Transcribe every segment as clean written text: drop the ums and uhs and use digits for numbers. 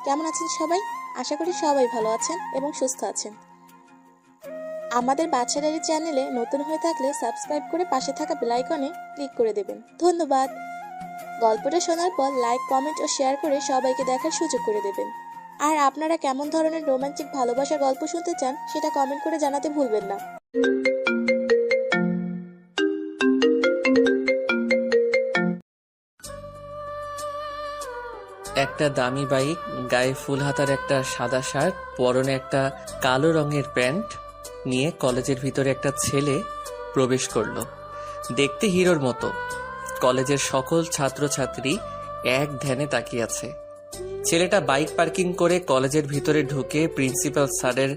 কেমন আছেন সবাই? আশা করি সবাই ভালো আছেন এবং সুস্থ আছেন। আমাদের বাচ্চা ডায়েরি চ্যানেলে নতুন হয়ে থাকলে সাবস্ক্রাইব করে পাশে থাকা বেল আইকনে ক্লিক করে দেবেন। ধন্যবাদ। গল্পটা শোনার পর লাইক, কমেন্ট ও শেয়ার করে সবাইকে দেখার সুযোগ করে দেবেন। আর আপনারা কেমন ধরনের রোমান্টিক ভালোবাসার গল্প শুনতে চান সেটা কমেন্ট করে জানাতে ভুলবেন না। একটা দামি বাইক, গায়ে ফুল হাতার একটা সাদা শার্ট, পরনে একটা কালো রঙের প্যান্ট নিয়ে কলেজের ভিতরে একটা ছেলে প্রবেশ করলো। দেখতে হিরোর মতো। কলেজের সকল ছাত্রছাত্রী এক ধ্যানে তাকিয়ে আছে। ছেলেটা বাইক পার্কিং করে কলেজের ভিতরে ঢুকে প্রিন্সিপাল স্যারের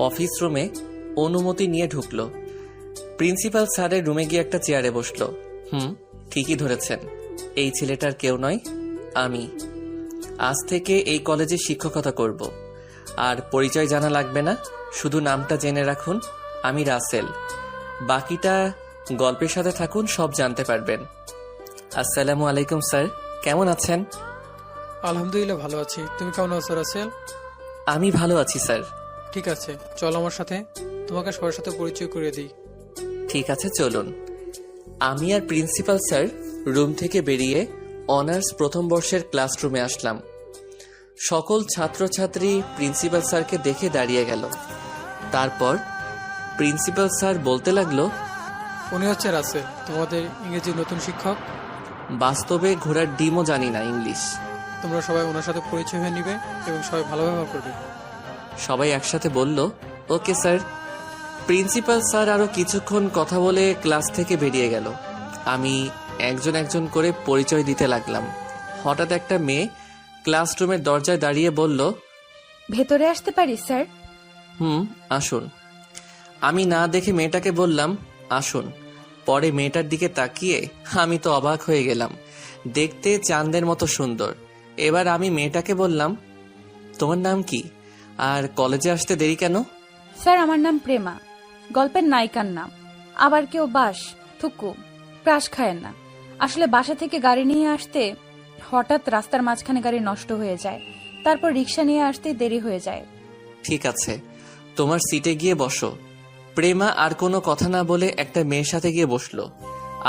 অফিস রুমে অনুমতি নিয়ে ঢুকলো। প্রিন্সিপাল স্যারের রুমে গিয়ে একটা চেয়ারে বসলো। ঠিকই ধরেছেন, এই ছেলেটার কেউ নয়, আমি। আজ থেকে এই কলেজে শিক্ষকতা করব। আর পরিচয় জানা লাগবে না, শুধু নামটা জেনে রাখুন, আমি রাসেল। বাকিটা গল্পের সাথে থাকুন, সব জানতে পারবেন। আসসালামু আলাইকুম স্যার, কেমন আছেন? আলহামদুলিল্লাহ ভালো আছি। তুমি কেমন আছো রাসেল? আমি ভালো আছি স্যার। ঠিক আছে, চলো আমার সাথে, তোমাকে সবার সাথে পরিচয় করিয়ে দিই। ঠিক আছে, চলুন। আমি আর প্রিন্সিপাল স্যার রুম থেকে বেরিয়ে অনার্স প্রথম বর্ষের ক্লাসরুমে আসলাম। সকল ছাত্রছাত্রী প্রিন্সিপাল স্যারকে দেখে দাঁড়িয়ে গেল। তারপর প্রিন্সিপাল স্যার বলতে লাগলো, উনি হচ্ছে রাসেল, তোমাদের ইংরেজির নতুন শিক্ষক। বাস্তবে ঘোড়ার ডিমও জানি না ইংলিশ। তোমরা সবাই ওনার সাথে পরিচয় হয়ে নিবে এবং সবাই ভালো ব্যবহার করবে। সবাই একসাথে বলল, ওকে স্যার। প্রিন্সিপাল স্যার আরো কিছুক্ষণ কথা বলে ক্লাস থেকে বেরিয়ে গেল। আমি একজন একজন করে পরিচয় দিতে লাগলাম। হঠাৎ একটা মেয়ে ক্লাসরুমের দরজায় দাঁড়িয়ে বলল, ভেতরে আসতে পারি স্যার? আসুন। আমি না দেখে মেয়েটাকে বললাম, আসুন। পরে মেয়েটার দিকে তাকিয়ে আমি তো অবাক হয়ে গেলাম। দেখতে চাঁদের মতো সুন্দর। এবার আমি মেয়েটাকে বললাম, তোমার নাম কি আর কলেজে আসতে দেরি কেন? স্যার, আমার নাম প্রেমা, গল্পের নায়িকার নাম। আবার কেউ বাস, থুকু, ক্রাশ খায়েন না। আসলে বাসা থেকে গাড়ি নিয়ে আসতে হঠাৎ রাস্তার মাঝখানে গাড়ি নষ্ট হয়ে যায়, তারপর রিক্সা নিয়ে আসতে দেরি হয়ে যায়। ঠিক আছে, তোমার সিটে গিয়ে বসো। প্রেমা আর কোনো কথা না বলে একটা মেয়ের সাথে গিয়ে বসলো।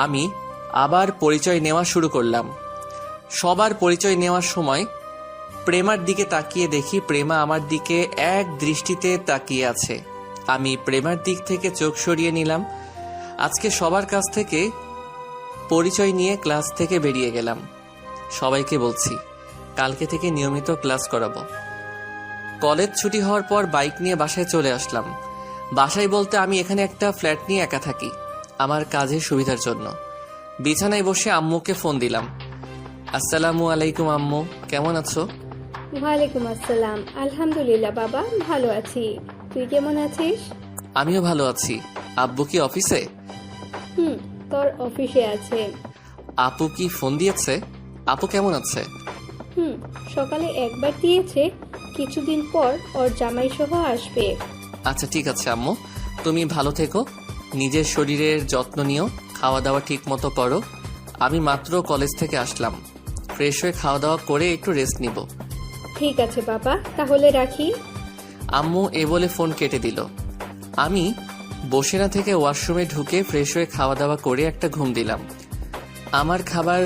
আমি আবার পরিচয় নেওয়া শুরু করলাম। সবার পরিচয় নেওয়ার সময় প্রেমার দিকে তাকিয়ে দেখি প্রেমা আমার দিকে এক দৃষ্টিতে তাকিয়ে আছে। আমি প্রেমার দিক থেকে চোখ সরিয়ে নিলাম। আজকে সবার কাছ থেকে পরিচয় নিয়ে ক্লাস থেকে বেরিয়ে গেলাম। সবাইকে বলছি, কালকে থেকে নিয়মিত ক্লাস করাবো। কলেজ ছুটি হওয়ার পর বাইক নিয়ে বাসায় চলে আসলাম। বাসায় বলতে আমি এখানে একটা ফ্ল্যাট নিয়ে একা থাকি, আমার কাজের সুবিধার জন্য। বিছানায় বসে আম্মুকে ফোন দিলাম। আসসালামু আলাইকুম আম্মু, কেমন আছো? ওয়ালাইকুম আসসালাম। আলহামদুলিল্লাহ বাবা, ভালো আছি। তুই কেমন আছিস? আমিও ভালো আছি। আব্বু কি অফিসে? তোর অফিসে আছে। আপু কি ফোন দিয়েছে? আপু কেমন আছে? সকালে একবার দিয়েছে, কিছুদিন পর ওর জামাই সহ আসবে। আচ্ছা ঠিক আছে আম্মু, তুমি ভালো থেকো, নিজের শরীরের যত্ন নিও, খাওয়া দাওয়া ঠিক মতো করো। আমি মাত্র কলেজ থেকে আসলাম, ফ্রেশ হয়ে খাওয়া দাওয়া করে একটু রেস্ট নিব। ঠিক আছে বাবা, তাহলে রাখি। আম্মু এ বলে ফোন কেটে দিল। আমি বসে না থেকে ওয়াশরুমে ঢুকে ফ্রেশ হয়ে খাওয়া দাওয়া করে একটা ঘুম দিলাম। আমার খাবার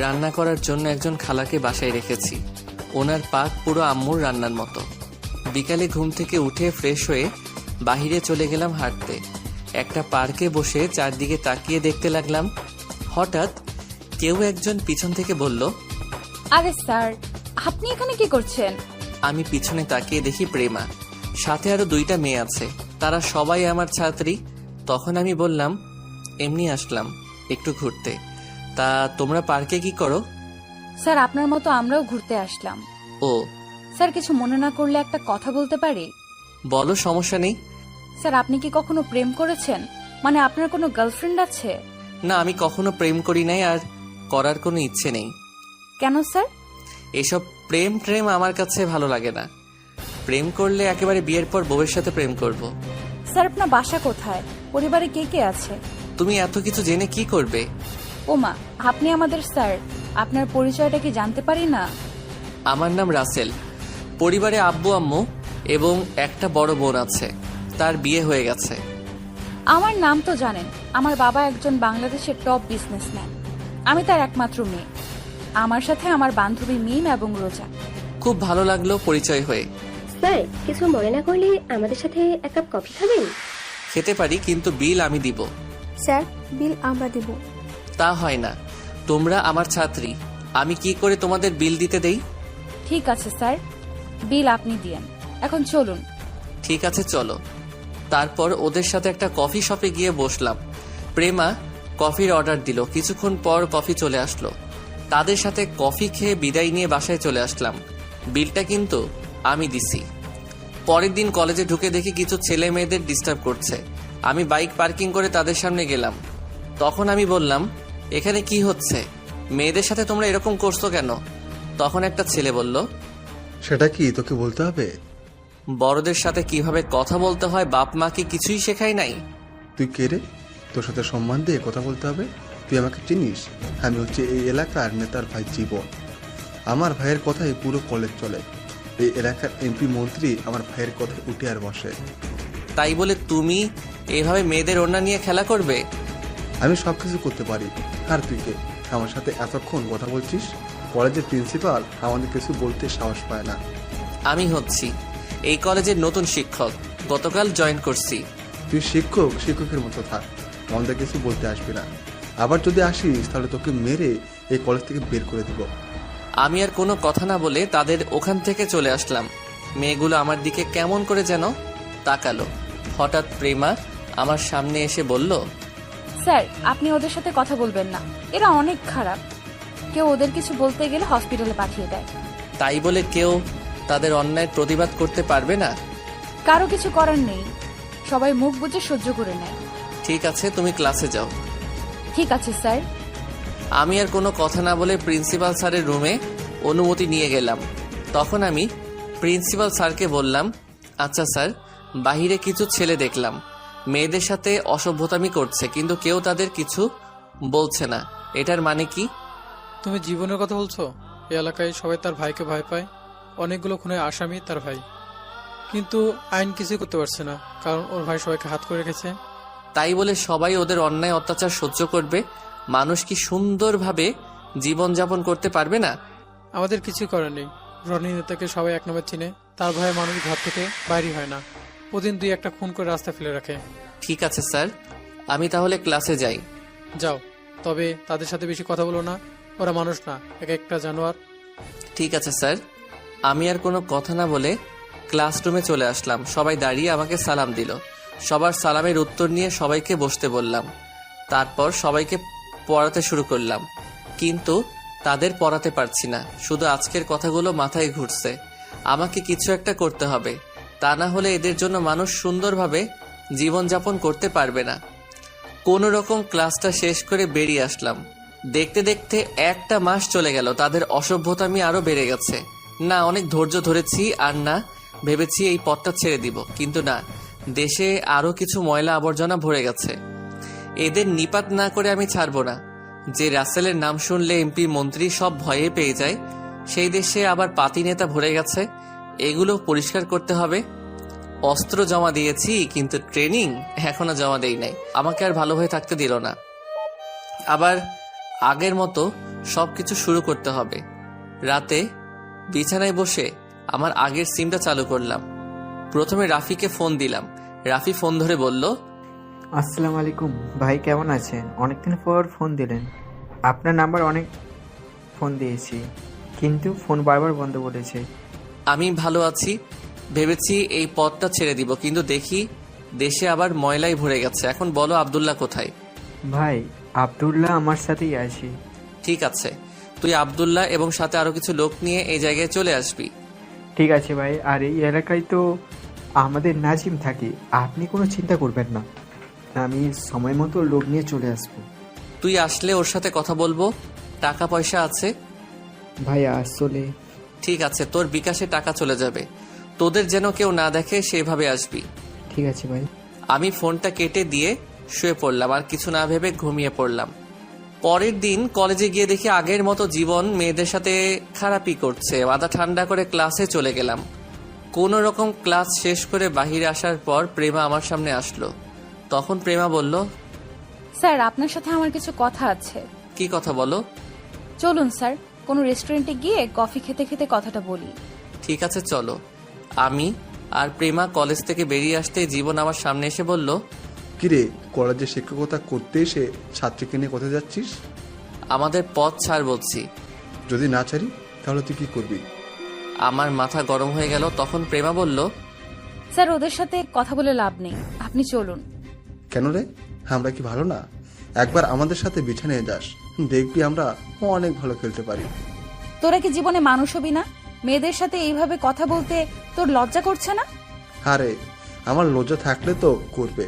রান্না করার জন্য একজন খালাকে বাসায় রেখেছি। ওনার পাক পুরো আম্মুর রান্নার মতো। বিকালে ঘুম থেকে উঠে ফ্রেশ হয়ে বাহিরে চলে গেলাম হাঁটতে। একটা পার্কে বসে চারদিকে তাকিয়ে দেখতে লাগলাম। হঠাৎ কেউ একজন পিছন থেকে বলল, আরে স্যার, আপনি এখানে কি করছেন? আমি পিছনে তাকিয়ে দেখি প্রেমা, সাথে আরো দুইটা মেয়ে আছে, তারা সবাই আমার ছাত্রী। তখন আমি বললাম, এমনি আসলাম একটু ঘুরতে। তা তোমরা পার্কে কি করো? স্যার, আপনার মতো আমরাও ঘুরতে আসলাম। ও স্যার, কিছু মনে না করলে একটা কথা বলতে পারি? বলো, সমস্যা নেই। স্যার, আপনি কি কখনো প্রেম করেছেন? মানে আপনার কোনো গার্লফ্রেন্ড আছে? না, আমি কখনো প্রেম করি নাই, আর করার কোনো ইচ্ছে নেই। কেন স্যার? এসব প্রেম ট্রেম আমার কাছে ভালো লাগে না। প্রেম করলে একেবারে বিয়ের পর বউয়ের সাথে প্রেম করব। স্যার, আপনার বাসা কোথায়? পরিবারে কে কে আছে? তুমি এত কিছু জেনে কি করবে? ওমা, আপনি আমাদের স্যার, আপনার পরিচয়টা কি জানতে পারি না? আমার নাম রাসেল। পরিবারে আব্বু আম্মু এবং একটা বড় বোন আছে, তার বিয়ে হয়ে গেছে। আমার নাম তো জানেন, আমার বাবা একজন বাংলাদেশের টপ বিজনেসম্যান। আমি তার একমাত্র মেয়ে। আমার সাথে আমার বান্ধবী মিম এবং রোজা। খুব ভালো লাগলো পরিচয় হয়ে। স্যার, কিছু মনে না করলে আমাদের সাথে এক কাপ কফি খাবেন? খেতে পারি, কিন্তু বিল আমি দিব। স্যার, বিল আমরা দেব। তা হয় না, তোমরা আমার ছাত্রী, আমি কি করে তোমাদের বিল দিতে দেই? ঠিক আছে স্যার, বিল আপনি দিয়েন। এখন চলুন। ঠিক আছে চলো। তারপর ওদের সাথে একটা কফি শপে গিয়ে বসলাম। প্রেমা কফির অর্ডার দিল। কিছুক্ষণ পর কফি চলে আসলো। তাদের সাথে কফি খেয়ে বিদায় নিয়ে বাসায় চলে আসলাম। বিলটা কিন্তু আমি দিছি। পরের দিন কলেজে ঢুকে দেখি কিছু ছেলে মেয়েদের ডিস্টার্ব করছে। আমি বাইক পার্কিং করে তাদের সামনে গেলাম। তখন আমি বললাম, এখানে কি হচ্ছে? মেয়েদের সাথে তোমরা এরকম করছো কেন? তখন একটা ছেলে বলল, সেটা কি তোকে বলতে হবে? বড়দের সাথে কিভাবে কথা বলতে হয় বাপ মা কি কিছুই শেখায় নাই? তুই কে রে? তোর সাথে সম্মান দিয়ে কথা বলতে হবে? তুই আমাকে চিনিস? আমি হচ্ছে এই এলাকার নেতার ভাই জীবন। আমার ভাইয়ের কথাই পুরো কলেজ চলে। এই এলাকার এমপি মন্ত্রী আমার ভাইয়ের কথায় উঠে আর বসে। তাই বলে তুমি এভাবে মেয়েদের ওড়না নিয়ে খেলা করবে? আমি সব কিছু করতে পারি। আর তুই কে আমার সাথে এতক্ষণ কথা বলছিস? কলেজের প্রিন্সিপাল আমাদের কিছু বলতে সাহস পায় না। আমি হচ্ছি এই কলেজের নতুন শিক্ষক, গতকাল জয়েন করছি। তুই শিক্ষকের মতো থাক, আমাদের কিছু বলতে আসবি না। আবার যদি আসিস তাহলে তোকে মেরে এই কলেজ থেকে বের করে দিব। আমি আর কোনো কথা না বলে তাদের ওখান থেকে চলে আসলাম। মেয়েগুলো আমার দিকে কেমন করে যেন তাকালো। হঠাৎ প্রেমা আমার সামনে এসে বলল, স্যার, আপনি ওদের সাথে কথা বলবেন না, এরা অনেক খারাপ। কেউ ওদের কিছু বলতে গেলে হসপিটালে পাঠিয়ে দেয়। তাই বলে কেউ তাদের অন্যায়ের প্রতিবাদ করতে পারবে না? কারো কিছু করার নেই, সবাই মুখ বুজে সহ্য করে নেয়। ঠিক আছে, তুমি ক্লাসে যাও। ঠিক আছে স্যার। আমি আর কোনো কথা না বলে প্রিন্সিপাল স্যারের রুমে অনুমতি নিয়ে গেলাম। তখন আমি প্রিন্সিপাল স্যারকে বললাম, আচ্ছা স্যার, বাহিরে কিছু ছেলে দেখলাম মেয়েদের সাথে অসভ্যতামি করছে, কিন্তু কেউ তাদের কিছু বলছে না, এটার মানে কি? তুমি জীবনের কথা বলছো? এই এলাকায় সবাই তার ভাইকে ভয় পায়। অনেকগুলো খুনের আসামি তার ভাই, কিন্তু আইন কিছু করতে পারছে না, কারণ ওর ভাই সবাইকে হাত করে রেখেছে। তাই বলে সবাই ওদের অন্যায় অত্যাচার সহ্য করবে? মানুষ কি সুন্দরভাবে জীবনযাপন করতে পারবে না? আমাদের কিছু করার নেই। রনি নেতাকে সবাই এক নম্বর চিনে, তার ভয়ে মানুষ ঘর থেকে বাইরে হয় না। প্রতিদিন 2-1টা খুন করে রাস্তা ফেলে রাখে। ঠিক আছে স্যার, আমি তাহলে ক্লাসে যাই। যাও, তবে তাদের সাথে বেশি কথা বলো না, ওরা মানুষ না, এক একটা জানোয়ার। ঠিক আছে স্যার। আমি আর কোনো কথা না বলে ক্লাসরুমে চলে আসলাম। সবাই দাঁড়িয়ে আমাকে সালাম দিল। সবার সালামের উত্তর নিয়ে সবাইকে বসতে বললাম। তারপর সবাইকে পড়াতে শুরু করলাম, কিন্তু তাদের পড়াতে পারছি না। শুধু আজকের কথাগুলো মাথায় ঘুরছে। আমাকে কিছু একটা করতে হবে, তা না হলে এদের জন্য মানুষ সুন্দরভাবে জীবনযাপন করতে পারবে না। কোনো রকম ক্লাসটা শেষ করে বেরিয়ে আসলাম। দেখতে দেখতে একটা মাস চলে গেল। তাদের অসভ্যতামি আরো বেড়ে গেছে। না অনেক ধৈর্য ধরেছি, আর না ভেবেছি এই পথটা ছেড়ে দিব, কিন্তু না, দেশে আরো কিছু ময়লা আবর্জনা ভরে গেছে। এদের নিপাত না করে আমি ছাড়বো না। যে রাসেলের নাম শুনলে এমপি মন্ত্রী সব ভয়ে পেয়ে যায়, সেই দেশে আবার পাতি নেতা ভরে গেছে। এগুলো পরিষ্কার করতে হবে। অস্ত্র জমা দিয়েছি, কিন্তু ট্রেনিং এখনো জমা দেই নাই। আমাকে আর ভালো হয়ে থাকতে দিল না। আবার আগের মতো সবকিছু শুরু করতে হবে। রাতে বিছানায় বসে আমার আগের সিমটা চালু করলাম। প্রথমে রাফিকে ফোন দিলাম। রাফি ফোন ধরে বলল, আসসালামু আলাইকুম ভাই, কেমন আছেন? অনেকদিন পর ফোন দিলেন। আপনার নাম্বার অনেক ফোন দিয়েছি, কিন্তু ফোন বারবার বন্ধ বলেছে। আমি ভালো আছি। ভেবেছি এই পথটা ছেড়ে দিব, কিন্তু দেখি দেশে আবার ময়লাই ভরে গেছে। এখন বলো আব্দুল্লাহ কোথায়? ভাই, আব্দুল্লাহ আমার সাথেই আছে। ঠিক আছে, তুই আব্দুল্লাহ এবং সাথে আরো কিছু লোক নিয়ে এই জায়গায় চলে আসবি। ঠিক আছে ভাই, আর এই এলাকায় তো আমাদের নাজিম থাকে, আপনি কোনো চিন্তা করবেন না, আমি সময় মতো লোক নিয়ে চলে আসবো। তুই আসলে ওর সাথে কথা বলবো। টাকা পয়সা আছে? ভাই আসলে ঠিক আছে, তোর বিকাশে টাকা চলে যাবে। তোদের যেন কেউ না দেখে সেভাবে আসবি। ঠিক আছে ভাই। আমি ফোনটা কেটে দিয়ে শুয়ে পড়লাম, আর কিছু না ভেবে ঘুমিয়ে পড়লাম। পরের দিন কলেজে গিয়ে দেখি আগের মতো জীবন মেয়েদের সাথে খারাপই করছে। মাথা ঠান্ডা করে ক্লাসে চলে গেলাম। কোনো রকম ক্লাস শেষ করে বাহিরে আসার পর প্রেমা আমার সামনে আসলো। তখন প্রেমা বলল, স্যার আপনার সাথে আমার কিছু কথা আছে। কি কথা বলো? চলুন স্যার, কোনো রেস্টুরেন্টে গিয়ে কফি খেতে খেতে কথাটা বলি। ঠিক আছে চলো। আমি আর প্রেমা কলেজ থেকে বেরিয়ে আসতে জীবন আমার সামনে এসে বলল, কিরে, কলেজে শিক্ষকতা করতে এসে ছাত্রীকে নিয়ে কোথায় যাচ্ছিস? আমাদের পথ ছাড় বলছি। যদি না ছাড়ি তাহলে তুই কি করবি? আমার মাথা গরম হয়ে গেল। তখন প্রেমা বলল, স্যার ওদের সাথে কথা বলে লাভ নেই, আপনি চলুন। কেন রে, আমরা কি ভালো না? একবার আমাদের সাথে বিছানায় যাস, দেখবি আমরা অনেক ভালো খেলতে পারি। তোরা কি জীবনে মানুষ হবি না? মেয়েদের সাথে এইভাবে কথা বলতে তোর লজ্জা করছে না? আরে আমার লজ্জা থাকলে তো করবে,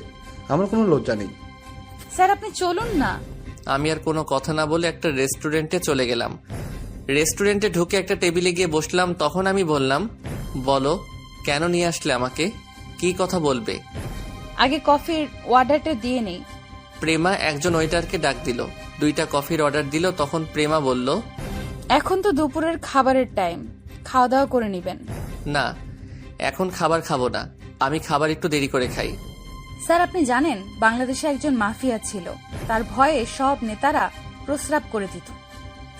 আমার কোনো লজ্জা নেই। স্যার আপনি চলুন না। আমি আর কোনো কথা না বলে একটা রেস্টুরেন্টে চলে গেলাম। রেস্টুরেন্টে ঢুকে একটা টেবিলে গিয়ে বসলাম। তখন আমি বললাম, বলো কেন নিয়ে আসলে আমাকে, কি কথা বলবে? আগে কফির অর্ডারটা দিয়ে নেই। প্রেমা একজন ওয়েটারকে ডাক দিল, 2টা কফির অর্ডার দিল। তখন প্রেমা বলল, এখন তো দুপুরের খাবারের টাইম, খাওয়া দাওয়া করে নেবেন। না এখন খাবার খাবো না, আমি খাবার একটু দেরি করে খাই। স্যার আপনি জানেন বাংলাদেশে একজন মাফিয়া ছিল, তার ভয়ে সব নেতারা প্রস্রাব করে দিত,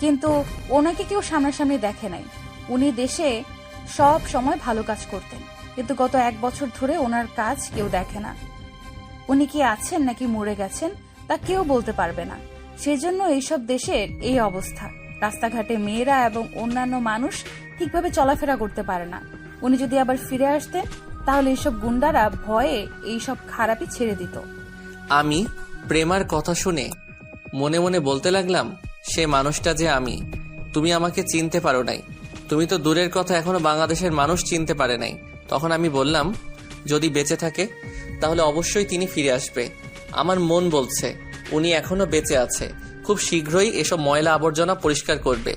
কিন্তু ওনাকে কেউ সামনাসামনি দেখে নাই। উনি দেশে সব সময় ভালো কাজ করতেন, কিন্তু গত 1 বছর ধরে ওনার কাজ কেউ দেখে না। উনি কি আছেন নাকি মরে গেছেন তা কেউ বলতে পারবে না। সেজন্য এইসব দেশের এই অবস্থা। রাস্তাঘাটে মেয়েরা এবং অন্যান্য মানুষ ঠিকভাবে চলাফেরা করতে পারে না। উনি যদি আবার ফিরে আসতেন তাহলে এইসব গুন্ডারা ভয়ে এইসব খারাপই ছেড়ে দিত। আমি প্রেমার কথা শুনে মনে মনে বলতে লাগলাম, সে মানুষটা যে আমি। তুমি আমাকে চিনতে পারো নাই, তুমি তো দূরের কথা এখনো বাংলাদেশের মানুষ চিনতে পারে নাই। তখন আমি বললাম, যদি বেঁচে থাকে তাহলে অবশ্যই তিনি ফিরে আসবে। আমার মন বলছে উনি এখনো বেঁচে আছে, খুব শীঘ্রই এসব ময়লা আবর্জনা পরিষ্কার করবে।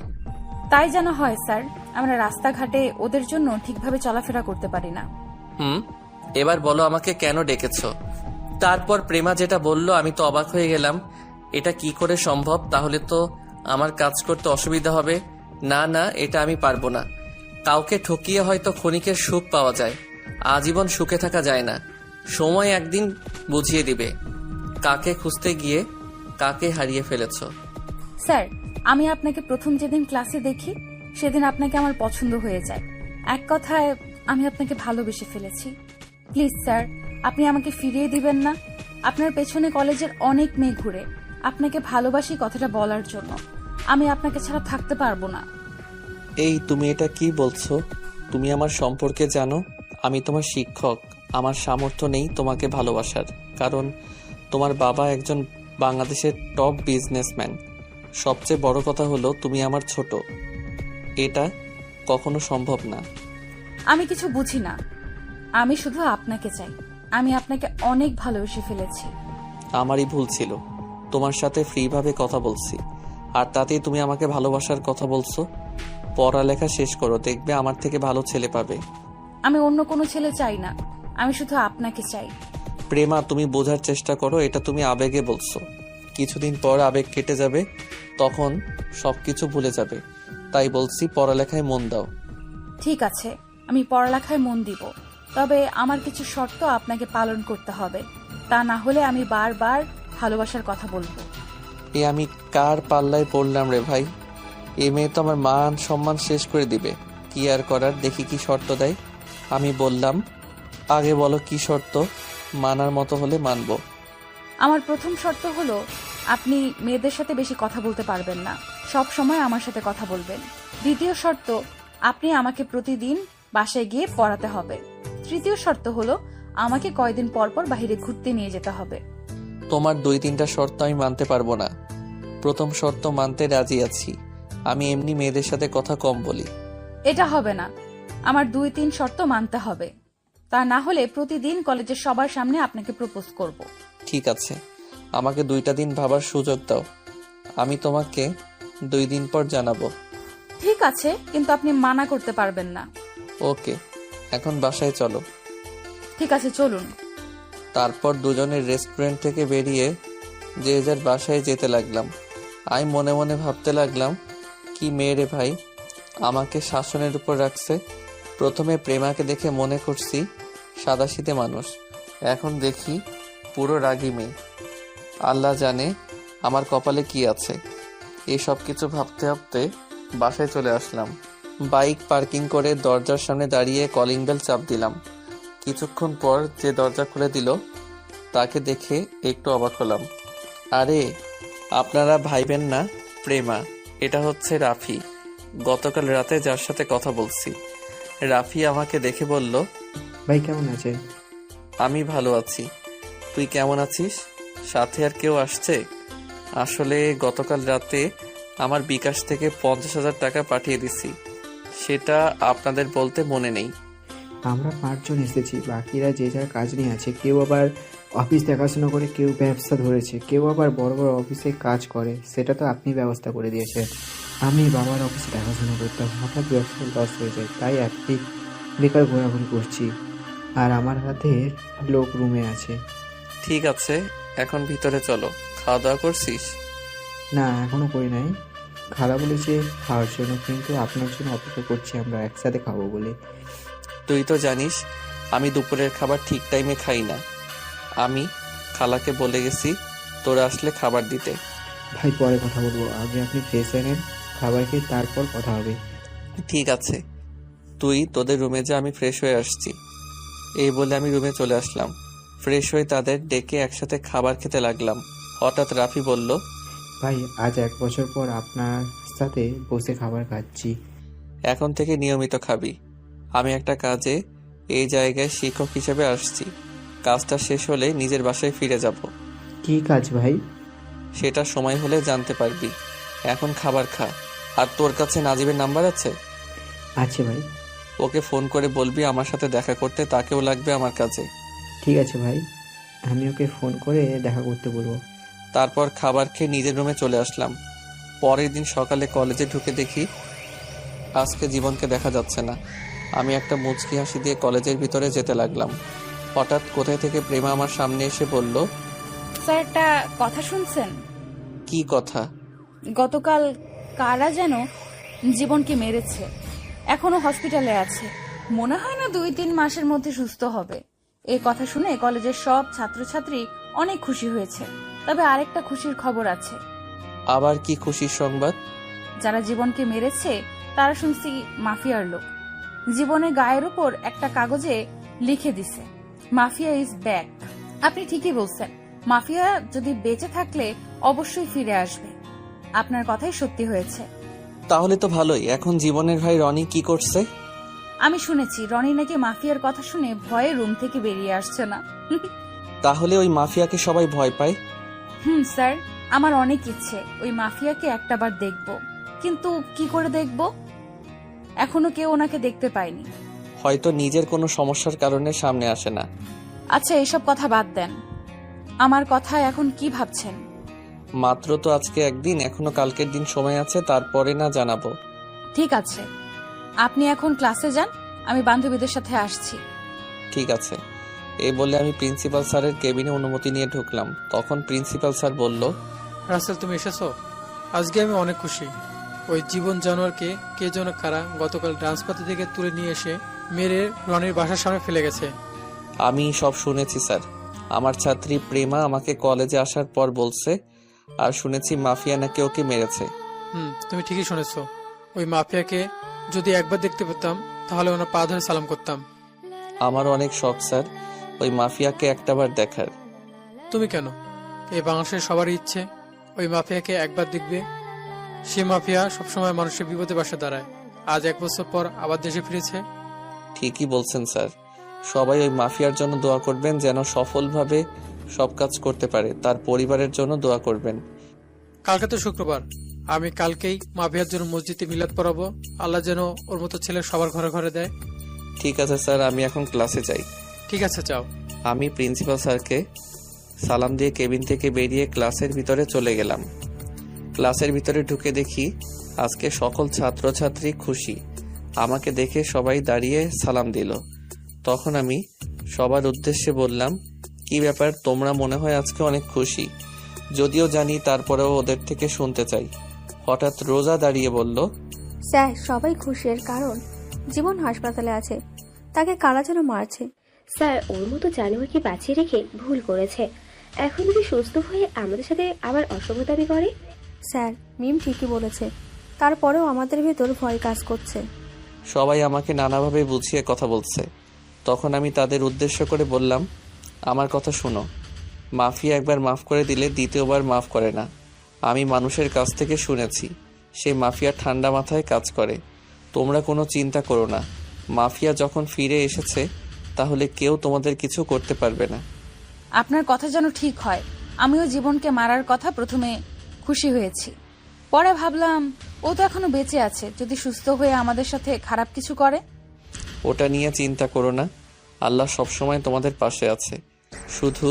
তাই যেন হয় স্যার, আমরা রাস্তাঘাটে ওদের জন্য ঠিকভাবে চলাফেরা করতে পারি না। এবার বলো আমাকে কেন ডেকেছো? তারপর প্রেমা যেটা বলল আমি তো অবাক হয়ে গেলাম। এটা কি করে সম্ভব? তাহলে তো আমার কাজ করতে অসুবিধা হবে। না না, এটা আমি পারবো না। কাউকে ঠকিয়ে হয়তো ক্ষণিকের সুখ পাওয়া যায়, আজীবন সুখে থাকা যায় না। সময় একদিন বুঝিয়ে দিবে কাকে খুঁজতে গিয়ে কাকে হারিয়ে ফেলেছ। স্যার আমি আপনাকে প্রথম যেদিন ক্লাসে দেখি সেদিন আপনাকে আমার পছন্দ হয়ে যায়। এক কথায় আমি আপনাকে ভালোবেসে ফেলেছি। প্লিজ স্যার, আপনি আমাকে ফিরিয়ে দিবেন না? আপনার পেছনে কলেজের অনেক মেয়ে ঘুরে আপনাকে ভালোবাসি কথাটা বলার জন্য। আমি আপনাকে ছাড়া থাকতে পারবো না। এই তুমি এটা কি বলছো? তুমি আমার সম্পর্কে জানো, আমি তোমার শিক্ষক। আমার সামর্থ্য নেই তোমাকে ভালোবাসার, কারণ তোমার বাবা একজন বাংলাদেশের টপ বিজনেসম্যান। সবচেয়ে বড় কথা হলো তুমি আমার ছোট, এটা কখনো সম্ভব না। আমি কিছু বুঝি না, আমি শুধু আপনাকে চাই। আমি আপনাকে অনেক ভালোবেসে ফেলেছি। আমারই ভুল ছিল, তোমার সাথে ফ্রিভাবে কথা বলছি, আর তাতেই তুমি আমাকে ভালোবাসার কথা বলছো। পড়ালেখা শেষ করো, দেখবে আমার থেকে ভালো ছেলে পাবে। আমি অন্য কোনো ছেলে চাই না, আমি শুধু আপনাকে চাই। প্রেমা তুমি বোঝার চেষ্টা করো, এটা তুমি আবেগে বলছো। কিছুদিন পর আবেগ কেটে যাবে, তখন সবকিছু ভুলে যাবে। তাই বলছি পড়ালেখায় মন দাও। ঠিক আছে, আমি পড়ালেখায় মন দিব, তবে আমার কিছু শর্ত আপনাকে পালন করতে হবে। তা না হলে আমি বারবার ভালোবাসার কথা বলবো। আমি কার পাল্লায় পড়লাম রে ভাই? এ মেয়ে তো আমার মান সম্মান শেষ করে দিবে। কি আর করার, দেখি কি শর্ত দেয়। আমি বললাম, আগে বলো কি শর্ত, মানার মতো হলে মানবো। আমার প্রথম শর্ত হলো আপনি মেয়েদের সাথে বেশি কথা বলতে পারবেন না, সব সময় আমার সাথে কথা বলবেন। দ্বিতীয় শর্ত, আপনি আমাকে প্রতিদিন বাসায় গিয়ে পড়াতে হবে। তৃতীয় শর্ত হলো আমাকে কয়দিন পর পর বাইরে ঘুরতে নিয়ে যেতে হবে। তোমার 2-3টা শর্ত আমি মানতে পারবো না। প্রথম শর্ত মানতে রাজি আছি, আমি এমনি মেয়েদের সাথে কথা কম বলি। এটা হবে না, আমার 2-3 শর্ত মানতে হবে। তা না হলে প্রতিদিন কলেজের সবার সামনে আপনাকে প্রপোজ করব। ঠিক আছে, আমাকে 2টা দিন ভাবার সুযোগ দাও, আমি তোমাকে 2 দিন পর জানাবো। ঠিক আছে, কিন্তু আপনি মানা করতে পারবেন না। ওকে, এখন বাসায় চলো। ঠিক আছে চলুন। তারপর দুজনের রেস্টুরেন্ট থেকে বেরিয়ে যে যার বাসায় যেতে লাগলাম। আমি মনে মনে ভাবতে লাগলাম, কি মেয়ে রে ভাই, আমাকে শাসনের উপর রাখছে। প্রথমে প্রেমাকে দেখে মনে করছি সাদাসিধে মানুষ, এখন দেখি পুরো রাগী মেয়ে। আল্লাহ জানে আমার কপালে কি আছে। এই সব কিছু ভাবতে ভাবতে বাসায় চলে আসলাম। বাইক পার্কিং করে দরজার সামনে দাঁড়িয়ে কলিং বেল চাপ দিলাম। কিছুক্ষণ পর যে দরজা খুলে দিল তাকে দেখে একটু অবাক হলাম। আরে আপনারা ভাইবেন না, প্রেমা, এটা হচ্ছে রাফি, গতকাল রাতে যার সাথে কথা বলছি। রাফি আমাকে দেখে বলল, ভাই কেমন আছেন? আমি ভালো আছি, তুই কেমন আছিস? সাথে আর কেউ আসছে? আসলে গতকাল রাতে আমার বিকাশ থেকে 50,000 টাকা পাঠিয়ে দিছি, সেটা আপনাদের বলতে মনে নেই। আমরা 5 জন এসেছি, বাকিরা যে যার কাজ নিয়ে আছে। কেউ আবার অফিস দেখাশোনা করে, কেউ ব্যবসা ধরেছে, কেউ আবার বড় বড় অফিসে কাজ করে। সেটা তো আপনি ব্যবস্থা করে দিয়েছেন। আমি বাবার অফিসে দেখাশোনা করতাম, হঠাৎ ব্যবসা লস হয়ে যায়, তাই আপনি বেকার ঘোরাঘুরি করছি। আর আমার হাতে লোক রুমে আছে। ঠিক আছে, এখন ভিতরে চলো। খাওয়া দাওয়া করছিস? না, এখনো করি নাই। খালা বলেছে খাওয়ার জন্য, কিন্তু আপনার জন্য অপেক্ষা করছি, আমরা একসাথে খাবো বলে। তুই তো জানিস আমি দুপুরের খাবার ঠিক টাইমে খাই না। আমি খালাকে বলে গেছি তোরা আসলে খাবার দিতে। ভাই পরে কথা বলবো, আগে আপনি ফ্রেশ হয়ে নেন, খাবার খেয়ে তারপর কথা হবে। ঠিক আছে, তুই তোদের রুমে যা, আমি ফ্রেশ হয়ে আসছি। এই বলে আমি রুমে চলে আসলাম। ফ্রেশ হয়ে তাদের ডেকে একসাথে খাবার খেতে লাগলাম। হঠাৎ রাফি বলল, ভাই আজ 1 বছর পর আপনার সাথে বসে খাবার খাচ্ছি। এখন থেকে নিয়মিত খাবি। আমি একটা কাজে এই জায়গায় শিক্ষক হিসেবে আসছি। কাজটা শেষ হলে নিজের বাসায় ফিরে যাব। কি কাজ ভাই? সেটা সময় হলে জানতে পারবি। এখন খাবার খা। আর তোর কাছে নাজিবের নাম্বার আছে? আছে ভাই। ওকে ফোন করে বলবি আমার সাথে দেখা করতে, তাকেও লাগবে আমার কাজে। ঠিক আছে ভাই, আমি ওকে ফোন করে দেখা করতে বলবো। তারপর খাবার খেয়ে নিজের রুমে চলে আসলাম। পরের দিন সকালে কলেজে ঢুকে দেখি আজকে জীবনকে দেখা যাচ্ছে না। আমি একটা মুচকি হাসি দিয়ে কলেজের ভিতরে যেতে লাগলাম। হঠাৎ কোথায় থেকে প্রেমা আমার সামনে এসে বলল, স্যার, একটা কথা শুনছেন? কি কথা? গতকাল কারা যেন জীবনকে মেরেছে, এখনো হসপিটালে আছে। মনে হয় না 2-3 মাসের মধ্যে সুস্থ হবে। এই কথা শুনে কলেজের সব ছাত্রছাত্রী অনেক খুশি হয়েছে। তবে আরেকটা খুশির খবর আছে। আবার কি খুশির সংবাদ? যারা জীবনকে মেরেছে তারা শুনছি মাফিয়ার লোক। জীবনের গায়ের উপর একটা কাগজে লিখে দিছে, মাফিয়া ইজ ব্যাক। আপনি ঠিকই বলছেন, মাফিয়া যদি বেঁচে থাকলে অবশ্যই ফিরে আসবে। আপনার কথাই সত্যি হয়েছে। তাহলে তো ভালোই। এখন জীবনের ভাই রনি কি করছে? আমি শুনেছি রনি নাকি মাফিয়ার কথা শুনে ভয়ে রুম থেকে বেরিয়ে আসছে না। তাহলে ওই মাফিয়াকে সবাই ভয় পায়? স্যার, আমার অনেক ইচ্ছে ওই মাফিয়াকে একটাবার দেখব, কিন্তু কি করে দেখব? এখনো কেউ ওনাকে দেখতে পায়নি। হয়তো নিজের কোনো সমস্যার কারণে সামনে আসে না। আচ্ছা, এসব কথা বাদ দেন। আমার কথা এখন কি ভাবছেন? মাত্র তো আজকে একদিন, এখনো কালকের দিন সময় আছে, তারপরে না জানাবো। ঠিক আছে, আপনি এখন ক্লাসে যান, আমি বান্ধবীদের সাথে আসছি। ঠিক আছে। এই বলে আমি প্রিন্সিপাল স্যারের কেবিনে অনুমতি নিয়ে ঢুকলাম। তখন প্রিন্সিপাল স্যার বলল, রাসেল তুমি এসেছো? আজকে আমি অনেক খুশি। ওই জীবন জানোয়ারকে কে যেন কারা গতকাল ডান্স পার্টি থেকে তুলে নিয়ে এসে মেরে রনির বাসার সামনে ফেলে গেছে। আমি সব শুনেছি স্যার। আমার ছাত্রী প্রেমা আমাকে কলেজে আসার পর বলছে, আর শুনেছি মাফিয়া নাকি ওকে মেরেছে। তুমি ঠিকই শুনেছো। ওই মাফিয়াকে যদি একবার দেখতে পেতাম তাহলে ওনার পা ধরে সালাম করতাম। আমার অনেক শখ স্যার ওই মাফিয়াকে একটাবার দেখার। তুমি কেন? এই বাংলাদেশের সবারই ইচ্ছে ওই মাফিয়াকে একবার দেখবে। সে মাফিয়া সবসময় মানুষের বিপদে পাশে দাঁড়ায়। আজ 1 বছর পর আবার দেশে ফিরেছে। ঠিকই বলছেন স্যার। সবাই ওই মাফিয়ার জন্য দোয়া করবেন, যেন সফলভাবে সব কাজ করতে পারে। তার পরিবারের জন্য দোয়া করবেন। কালকে তো শুক্রবার, আমি কালকেই মাফিয়ার জন্য মসজিদে মিলাদ পড়াবো। আল্লাহ যেন ওর মতো ছেলে সবার ঘরে ঘরে দেয়। ঠিক আছে স্যার, আমি এখন ক্লাসে যাই। ঠিক আছে, যাও। আমি প্রিন্সিপাল স্যারকে সালাম দিয়ে কেবিন থেকে বেরিয়ে ক্লাসের ভিতরে চলে গেলাম। ক্লাসের ভিতরে ঢুকে দেখি আজকে সকল ছাত্রছাত্রী খুশি। আমাকে দেখে সবাই দাঁড়িয়ে সালাম দিল। তখন আমি সবার উদ্দেশ্যে বললাম, কি ব্যাপার, তোমরা মনে হয় আজকে অনেক খুশি? যদিও জানি তারপরেও ওদের থেকে শুনতে চাই। হঠাৎ রোজা দাঁড়িয়ে বলল, স্যার সবাই খুশির কারণ জীবন হাসপাতালে আছে, তাকে কারা যেন মারছে। স্যার ওর মতো জানোয়ারকে বাঁচিয়ে রেখে ভুল করেছে। এখন যদি সুস্থ হয়ে আমাদের সাথে আবার অশুভ দাবি করে। স্যার মিম ঠিকই বলেছে, তারপরেও আমাদের ভেতর ভয় কাজ করছে। সবাই আমাকে নানাভাবে বুঝিয়ে কথা বলছে। তখন আমি তাদের উদ্দেশ্য করে বললাম, আমার কথা শুনো, মাফিয়া একবার মাফ করে দিলে দ্বিতীয়বার মাফ করে না। আমি মানুষের কাছ থেকে শুনেছি সেই মাফিয়া ঠান্ডা মাথায় কাজ করে। তোমরা কোনো চিন্তা করো না, মাফিয়া যখন ফিরে এসেছে তাহলে কেউ তোমাদের কিছু করতে পারবে না। আপনার কথা যেন ঠিক হয়। আমিও জীবনকে মারার কথা প্রথমে খুশি হয়েছি, পরে ভাবলাম ও তো এখনো বেঁচে আছে, যদি সুস্থ হয়ে আমাদের সাথে খারাপ কিছু করে। ওটা নিয়ে চিন্তা করো না, আল্লাহ সবসময় তোমাদের পাশে আছে। শুধু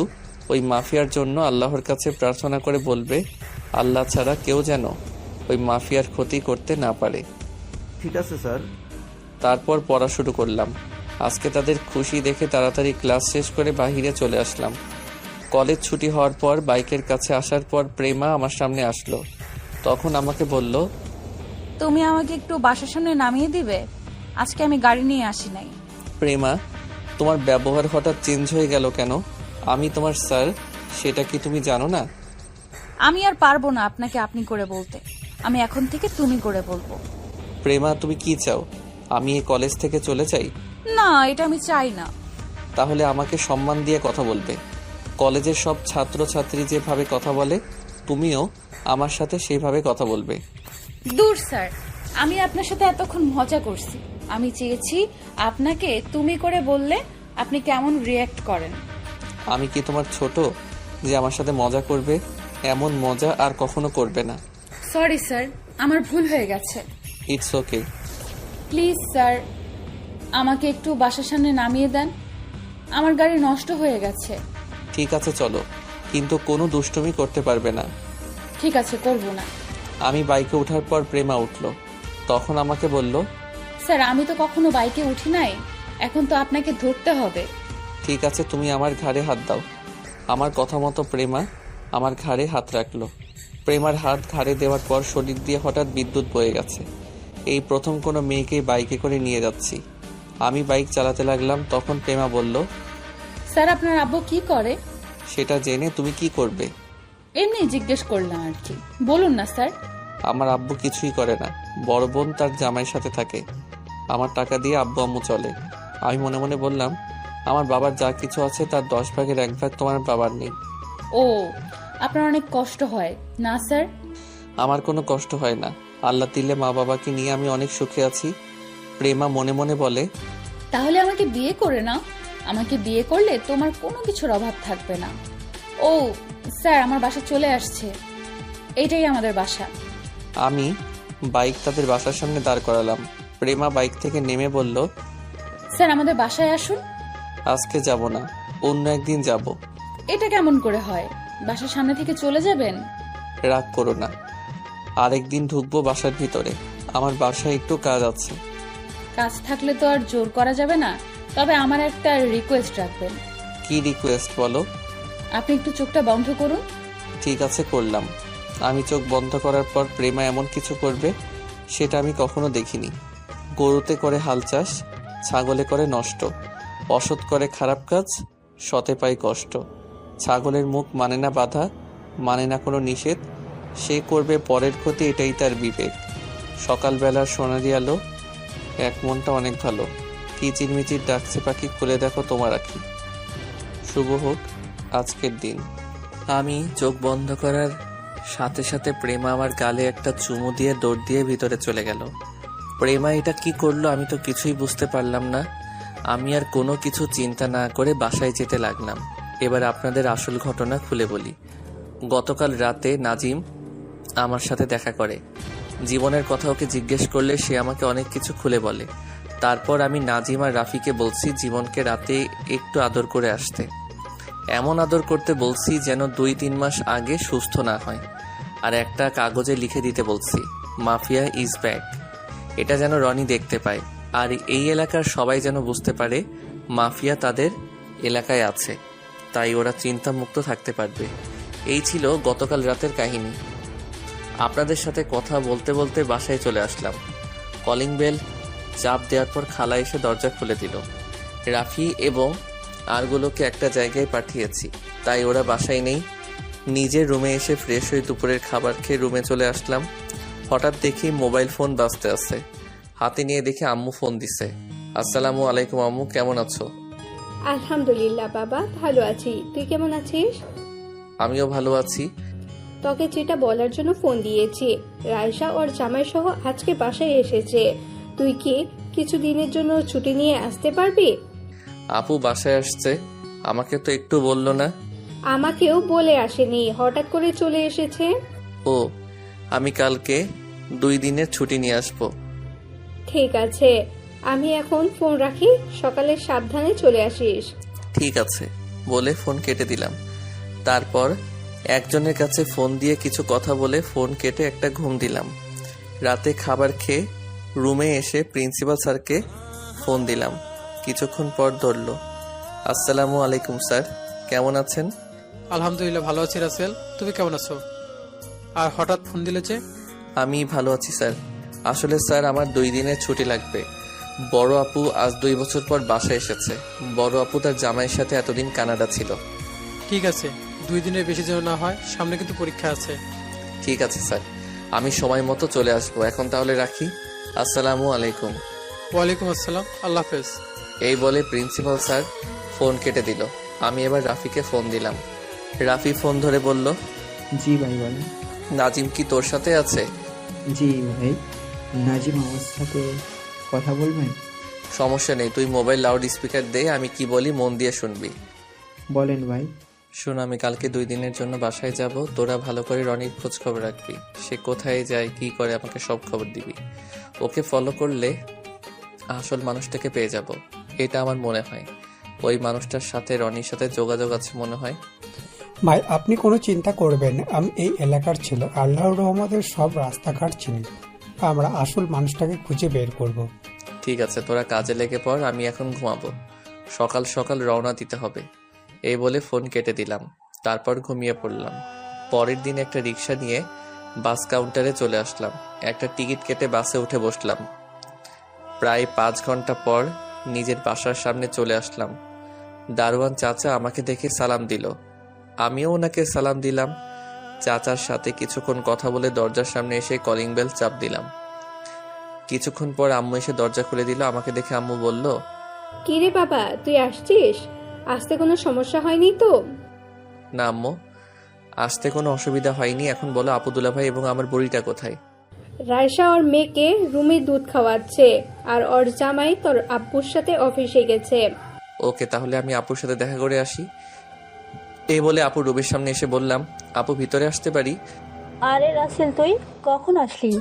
ওই মাফিয়ার জন্য আল্লাহর কাছে প্রার্থনা করে বলবে, আল্লাহ ছাড়া কেউ যেন ওই মাফিয়ার ক্ষতি করতে না পারে। ঠিক আছে স্যার। তারপর পড়া শুরু করলাম। আজকে তাদের খুশি দেখে তাড়াতাড়ি ক্লাস শেষ করে বাহিরে চলে আসলাম। কলেজ ছুটি হওয়ার পর বাইকের কাছে আসার পর প্রেমা আমার সামনে আসলো। তখন আমাকে বলল, তুমি আমাকে একটু বাসার সামনে নামিয়ে দিবে? আজকে আমি গাড়ি নিয়ে আসি নাই। প্রেমা, তোমার ব্যবহার হঠাৎ চেঞ্জ হয়ে গেল কেন? আমি তোমার স্যার, সেটা কি তুমি জানো না? আমি আর পারবো না আপনাকে আপনি করে বলতে, আমি এখন থেকে তুমি করে বলবো। প্রেমা, তুমি কি চাও? আমি এই কলেজ থেকে চলে যাই? না, এটা আমি চাই না। তাহলে আমাকে সম্মান দিয়ে কথা বলবে। কলেজের সব ছাত্র ছাত্রী যেভাবে কথা বলে তুমিও আমার সাথে সেইভাবে কথা বলবে। দূর স্যার, আমি আপনার সাথে এতক্ষণ মজা করছি। আমি চেয়েছি আপনাকে তুমি করে বললে আপনি কেমন রিয়্যাক্ট করেন। আমি কি তোমার ছোট যে আমার সাথে মজা করবে? এমন মজা আর কখনো করবে না। সরি স্যার, আমার ভুল হয়ে গেছে। It's okay. প্লিজ স্যার, আমাকে একটু বাসার সামনে নামিয়ে দেন, আমার গাড়ি নষ্ট হয়ে গেছে। ঠিক আছে চলো, কিন্তু কোনো দুষ্টুমি করতে পারবে না। ঠিক আছে, করব না। আমি বাইকে ওঠার পর প্রেমা উঠলো। তখন আমাকে বলল, স্যার আমি তো কখনো বাইকে উঠি নাই, এখন তো আপনাকে ধরতে হবে। ঠিক আছে, তুমি আমার ঘাড়ে হাত দাও। আমার কথা মতো প্রেমা আমার ঘাড়ে হাত রাখলো। প্রেমার হাত ঘাড়ে দেওয়ার পর শরীর দিয়ে হঠাৎ বিদ্যুৎ বয়ে গেছে। এই প্রথম কোনো মেয়েকে বাইকে করে নিয়ে যাচ্ছি। আমি বাইক চালাতে লাগলাম। তখন প্রেমা বলল, স্যার আপনার আব্বু কি করে? সেটা জেনে তুমি কি করবে? এমনি জিজ্ঞেস করলাম আর কি, বলুন না স্যার। আমার আব্বু কিছুই করে না, বড় বোন তার জামাইয়ের সাথে থাকে। আমার টাকা দিয়ে আব্বু আম্মু চলে। আমি মনে মনে বললাম, আমার বাবার যা কিছু আছে তার 10 ভাগের 1 ভাগ তোমার বাবার নেই। ও, আপনার অনেক কষ্ট হয় না স্যার? আমার কোনো কষ্ট হয় না, আল্লাহ দিলে মা বাবাকে নিয়ে আমি অনেক সুখে আছি। প্রেমা মনে মনে বলে, তাহলে আমাকে বিয়ে করে নাও। আমাকে বিয়ে করলে তোমার কোনো কিছুর অভাব থাকবে না। ও স্যার, আমার বাসা চলে আসছে, এইটাই আমাদের বাসা। আমি বাইক তাদের বাসার সামনে দাঁড় করালাম। প্রেমা বাইক থেকে নেমে বলল, স্যার আমাদের বাসায় আসুন। আজকে যাব না, অন্য একদিন যাব। এটা কেমন করে হয়? বাসার সামনে থেকে চলে যাবেন? রাগ করো না, আরেকদিন ঢুকবো বাসার ভিতরে। আমার বাসায় একটু কাজ আছে। কাজ থাকলে তো আর জোর করা যাবে না, তবে আমার একটা রিকোয়েস্ট রাখবেন। কি রিকোয়েস্ট বলো? আপনি একটু চোখটা বন্ধ করুন। ঠিক আছে, করলাম। আমি চোখ বন্ধ করার পর প্রেমা এমন কিছু করবে সেটা আমি কখনো দেখিনি। গরুতে করে হাল চাষ, ছাগলে করে নষ্ট, অসৎ করে খারাপ কাজ, সতে পাই কষ্ট। ছাগলের মুখ মানে না বাধা, মানে না কোনো নিষেধ, সে করবে পরের ক্ষতি, এটাই তার বিবেক। সকালবেলার সোনালি আলো, এক মনটা অনেক ভালো। কিচিরমিচির ডাকছে পাখি, খুলে দেখো তোমার আঁখি। শুভ হোক আজকের দিন। আমি চোখ বন্ধ করার সাথে সাথে প্রেমা আমার গালে একটা চুমু দিয়ে দৌড় দিয়ে ভিতরে চলে গেল। প্রেমা এটা কি করলো আমি তো কিছুই বুঝতে পারলাম না। আমি আর কোনো কিছু চিন্তা না করে বাসায় যেতে লাগলাম। এবার আপনাদের আসল ঘটনা খুলে বলি। গতকাল রাতে নাজিম আমার সাথে দেখা করে। জীবনের কথা ওকে জিজ্ঞেস করলে সে আমাকে অনেক কিছু খুলে বলে। তারপর আমি নাজিম আর রাফিকে বলছি জীবনকে রাতে একটু আদর করে আসতে। এমন আদর করতে বলছি যেন 2-3 মাস আগে সুস্থ না হয়। আর একটা কাগজে লিখে দিতে বলছি, মাফিয়া ইজ ব্যাক। এটা যেন রনি দেখতে পায়, আর এই এলাকার সবাই যেন বুঝতে পারে মাফিয়া তাদের এলাকায় আছে। তাই ওরা চিন্তামুক্ত থাকতে পারবে। এই ছিল গতকাল রাতের কাহিনী। আপনাদের সাথে কথা বলতে বলতে বাসায় চলে আসলাম। কলিং বেল চাপ দেওয়ার পর খালা এসে দরজা খুলে দিল। রাফি এবং আরগুলোকে একটা জায়গায় পাঠিয়েছি, তাই ওরা বাসায় নেই। নিজের রুমে এসে ফ্রেশ হয়ে দুপুরের খাবার খেয়ে রুমে চলে আসলাম। হঠাৎ দেখি মোবাইল ফোন বাজতে আছে। হাতে নিয়ে দেখি আম্মু ফোন দিছে। আসসালামু আলাইকুম আম্মু, কেমন আছো? আলহামদুলিল্লাহ বাবা, ভালো আছি। তুই কেমন আছিস? আমিও ভালো আছি। তোকে যেটা বলার জন্য ফোন দিয়েছি, রায়শা ওর জামাই সহ আজকে বাসায় এসেছে। তুই কি কিছু দিনের জন্য ছুটি নিয়ে আসতে পারবি? আপু বাসায় আসছে, আমাকে তো একটু বললো না। আমাকেও বলে আসেনি, হঠাৎ করে চলে এসেছে। ও, আমি কালকে 2 দিনের ছুটি নিয়ে আসবো। ঠিক আছে, আমি এখন ফোন রাখি, সকালে সাবধানে চলে আসিস। ঠিক আছে বলে ফোন কেটে দিলাম। তারপর একজনের কাছে ফোন দিয়ে কিছু কথা বলে ফোন কেটে একটা ঘুম দিলাম। রাতে খাবার খেয়ে রুমে এসে প্রিন্সিপাল স্যারকে ফোন দিলাম। কিছুক্ষণ পর ধরল। আসসালামু আলাইকুম স্যার, কেমন আছেন? আলহামদুলিল্লাহ ভালো আছি রাসেল, তুমি কেমন আছো? আর হঠাৎ ফোন দিলে যে? আমি ভালো আছি স্যার। আসলে স্যার আমার 2 দিনের ছুটি লাগবে। বড় আপু আজ 2 বছর পর বাসায় এসেছে। বড় আপু তার জামাইয়ের সাথে এতদিন কানাডা ছিল। ঠিক আছে, 2 দিনের বেশি যেন না হয়, সামনে কিন্তু পরীক্ষা আছে। ঠিক আছে স্যার, আমি সময় মতো চলে আসবো। এখন তাহলে রাখি। আসসালামু আলাইকুম। ওয়ালাইকুম আসসালাম, আল্লাহ হাফেজ। এই বলে প্রিন্সিপাল স্যার ফোন কেটে দিল। আমি এবার রাফিকে ফোন দিলাম। রাফি ফোন ধরে বলল, জি ভাই বলেন। নাজিম কি তোর সাথে আছে? জি ভাই, নাজিম আমার সাথে কথা বলবেন? সমস্যা নেই, তুই মোবাইল লাউড স্পিকার দে, আমি কি বলি মন দিয়ে শুনবি। বলেন ভাই। শোন, আমি কালকে 2 দিনের জন্য বাসায় যাব। তোরা ভালো করে রনির খোঁজ খবর রাখবি। সে কোথায় যায়, কি করে, আমাকে সব খবর দিবি। ওকে ফলো করলে আসল মানুষটাকে পেয়ে যাব, এটা আমার মনে হয়। ওই মানুষটার সাথে রনির সাথে যোগাযোগ আছে মনে হয়। ভাই আপনি কোনো চিন্তা করবেন না, আমি এই এলাকার ছিল, আল্লাহর রহমতের সব রাস্তাঘাট চিনি। আমরা আসল মানুষটাকে খুঁজে বের করব। ঠিক আছে, তোরা কাজে লেগে পড়, আমি এখন ঘুমাবো। সকাল সকাল রওনা দিতে হবে। এই বলে ফোন কেটে দিলাম। তারপর ঘুমিয়ে পড়লাম। পরের দিন একটা রিক্সা নিয়ে বাস কাউন্টারে চলে আসলাম। একটা টিকিট কেটে বাসে উঠে বসলাম। প্রায় 5 ঘন্টা পর নিজের বাসার সামনে চলে আসলাম। দারোয়ান চাচা আমাকে দেখে সালাম দিল। আমিও ওনাকে সালাম দিলাম। চাচার সাথে কিছুক্ষণ কথা বলে দরজার সামনে এসে কলিং বেল চাপ দিলাম। কিছুক্ষণ পর আম্মু এসে দরজা খুলে দিল। আমাকে দেখে আম্মু বলল, কি রে বাবা, তুই আসছিস? আসতে কোনো সমস্যা হয়নি তো? না আম্মু, আসতে কোনো অসুবিধা হয়নি। এখন বলো আপু, দুলা ভাই এবং আমার বুড়িটা কোথায়? রায়শা ওর মেয়েকে রুমে দুধ খাওয়াচ্ছে, আর ওর জামাই তোর আব্বুর সাথে অফিসে গেছে। ওকে, তাহলে আমি আপুর সাথে দেখা করে আসি। এই বলে আপু রুমের সামনে এসে বললাম, আপু ভিতরে আসতে পারি? আরে রাসেল, তুই কখন আসলি?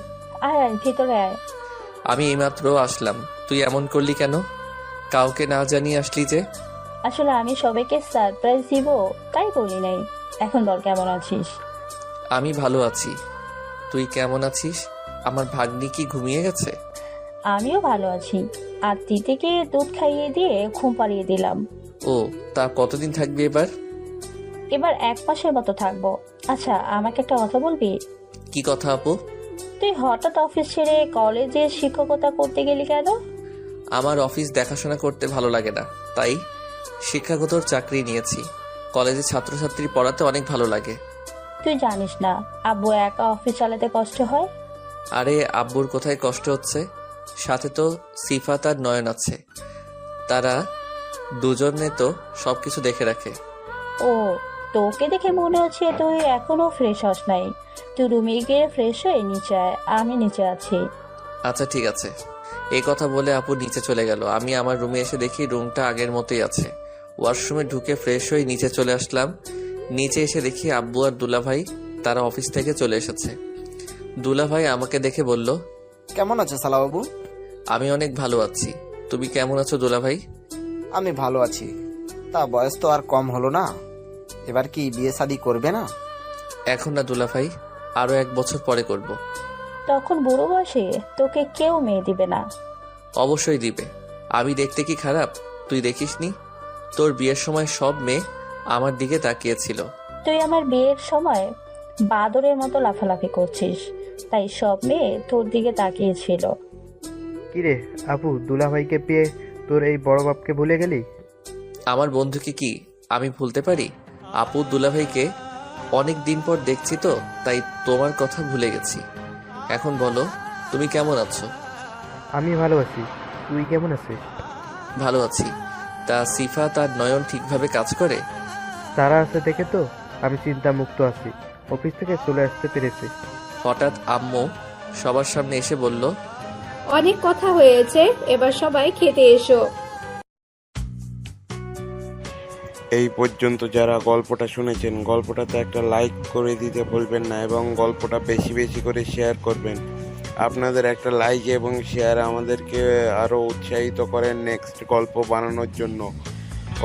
আয় আয়, ভিতরে আয়। আমি এইমাত্র আসলাম। তুই এমন করলি কেন? কাউকে না জানিয়ে আসলি যে? আসলে আমি সবাইকে সারপ্রাইজ দিব, তাই বলি নাই। এখন বল, কেমন আছিস? আমি ভালো আছি। তুই কেমন আছিস? আমার ভাগ্নি কি ঘুমিয়ে গেছে? আমিও ভালো আছি। আর তিতিকে দুধ খাইয়ে দিয়ে ঘুম পাড়িয়ে দিলাম। ও, তা কতদিন থাকবি এবার? এবার 1 মাসের মতো থাকবো। আচ্ছা, আমাকে একটা কথা বলবি? কি কথা আপু? তুই হঠাৎ অফিস ছেড়ে কলেজে শিক্ষকতা করতে গেলি কেন? আমার অফিস দেখাশোনা করতে ভালো লাগে না, তাই শিক্ষাগত চাকরি নিয়েছি। কলেজে ছাত্রছাত্রী পড়াতে অনেক ভালো লাগে। তুই জানিস না আব্বু একা অফিস চালাতে কষ্ট হয়? আরে আব্বুর কোথায় কষ্ট হচ্ছে, সাথে তো সিফাত আর নয়ন আছে। তারা দুজনে তো সবকিছু দেখে রাখে। ও, তোকে দেখে মনে হচ্ছে তুই এখনো ফ্রেশ হস নাই। তুই রুমে গিয়ে ফ্রেশ হয়ে নিচে আয়, আমি নিচে আছি। আচ্ছা ঠিক আছে। এই কথা বলে আপু নিচে চলে গেল। আমি আমার রুমে এসে দেখি রুমটা আগের মতোই আছে। ওয়াশরুমে ঢুকে ফ্রেশ হয়ে নিচে চলে আসলাম। নিচে এসে দেখি আব্বু আর দুলাভাই তারা অফিস থেকে চলে এসেছে। দুলাভাই আমাকে দেখে বলল, কেমন আছো সালাবাবু? আমি অনেক ভালো আছি। তুমি কেমন আছো দুলাভাই? আমি ভালো আছি। তা বয়স তো আর কম হলো না, এবার কি বিয়ে শাদী করবে না? এখন না দুলাভাই, আরো 1 বছর পরে করব। তখন বুড়ো বয়সে তোকে কেউ মেয়ে দিবে না। অবশ্যই দিবে। আমি দেখতে কি খারাপ? তুই দেখিসনি? তোর বিয়ের সময় সব মেয়ে আমার দিকে তাকিয়েছিল। তুই আমার বিয়ের সময় বাদরের মতো লাফালাফি করছিস, তাই সব মেয়ে তোর দিকে তাকিয়েছিল। কিরে আপু, দুলাভাইকে পেয়ে তোর এই বড় বাপকে ভুলে গেলি? আমার বন্ধুকে কি আমি ভুলতে পারি? আপু দুলাভাইকে অনেক দিন পর দেখছি তো, তাই তোমার কথা ভুলে গেছি। এখন বলো, তুমি কেমন আছো? আমি ভালো আছি, তুই কেমন আছিস? ভালো আছি। তা সিফা তার নয়ন ঠিকভাবে কাজ করে? তারা আছে দেখে তো আমি চিন্তা মুক্ত আছি, অফিস থেকে চলে আসতে পেরেছি। হঠাৎ আম্মু সবার সামনে এসে বলল, অনেক কথা হয়েছে, এবার সবাই খেতে এসো। এই পর্যন্ত যারা গল্পটা শুনেছেন, গল্পটাতে একটা লাইক করে দিতে ভুলবেন না এবং গল্পটা বেশি বেশি করে শেয়ার করবেন। আপনাদের একটা লাইক এবং শেয়ার আমাদেরকে আরও উৎসাহিত করেন নেক্সট গল্প বানানোর জন্য।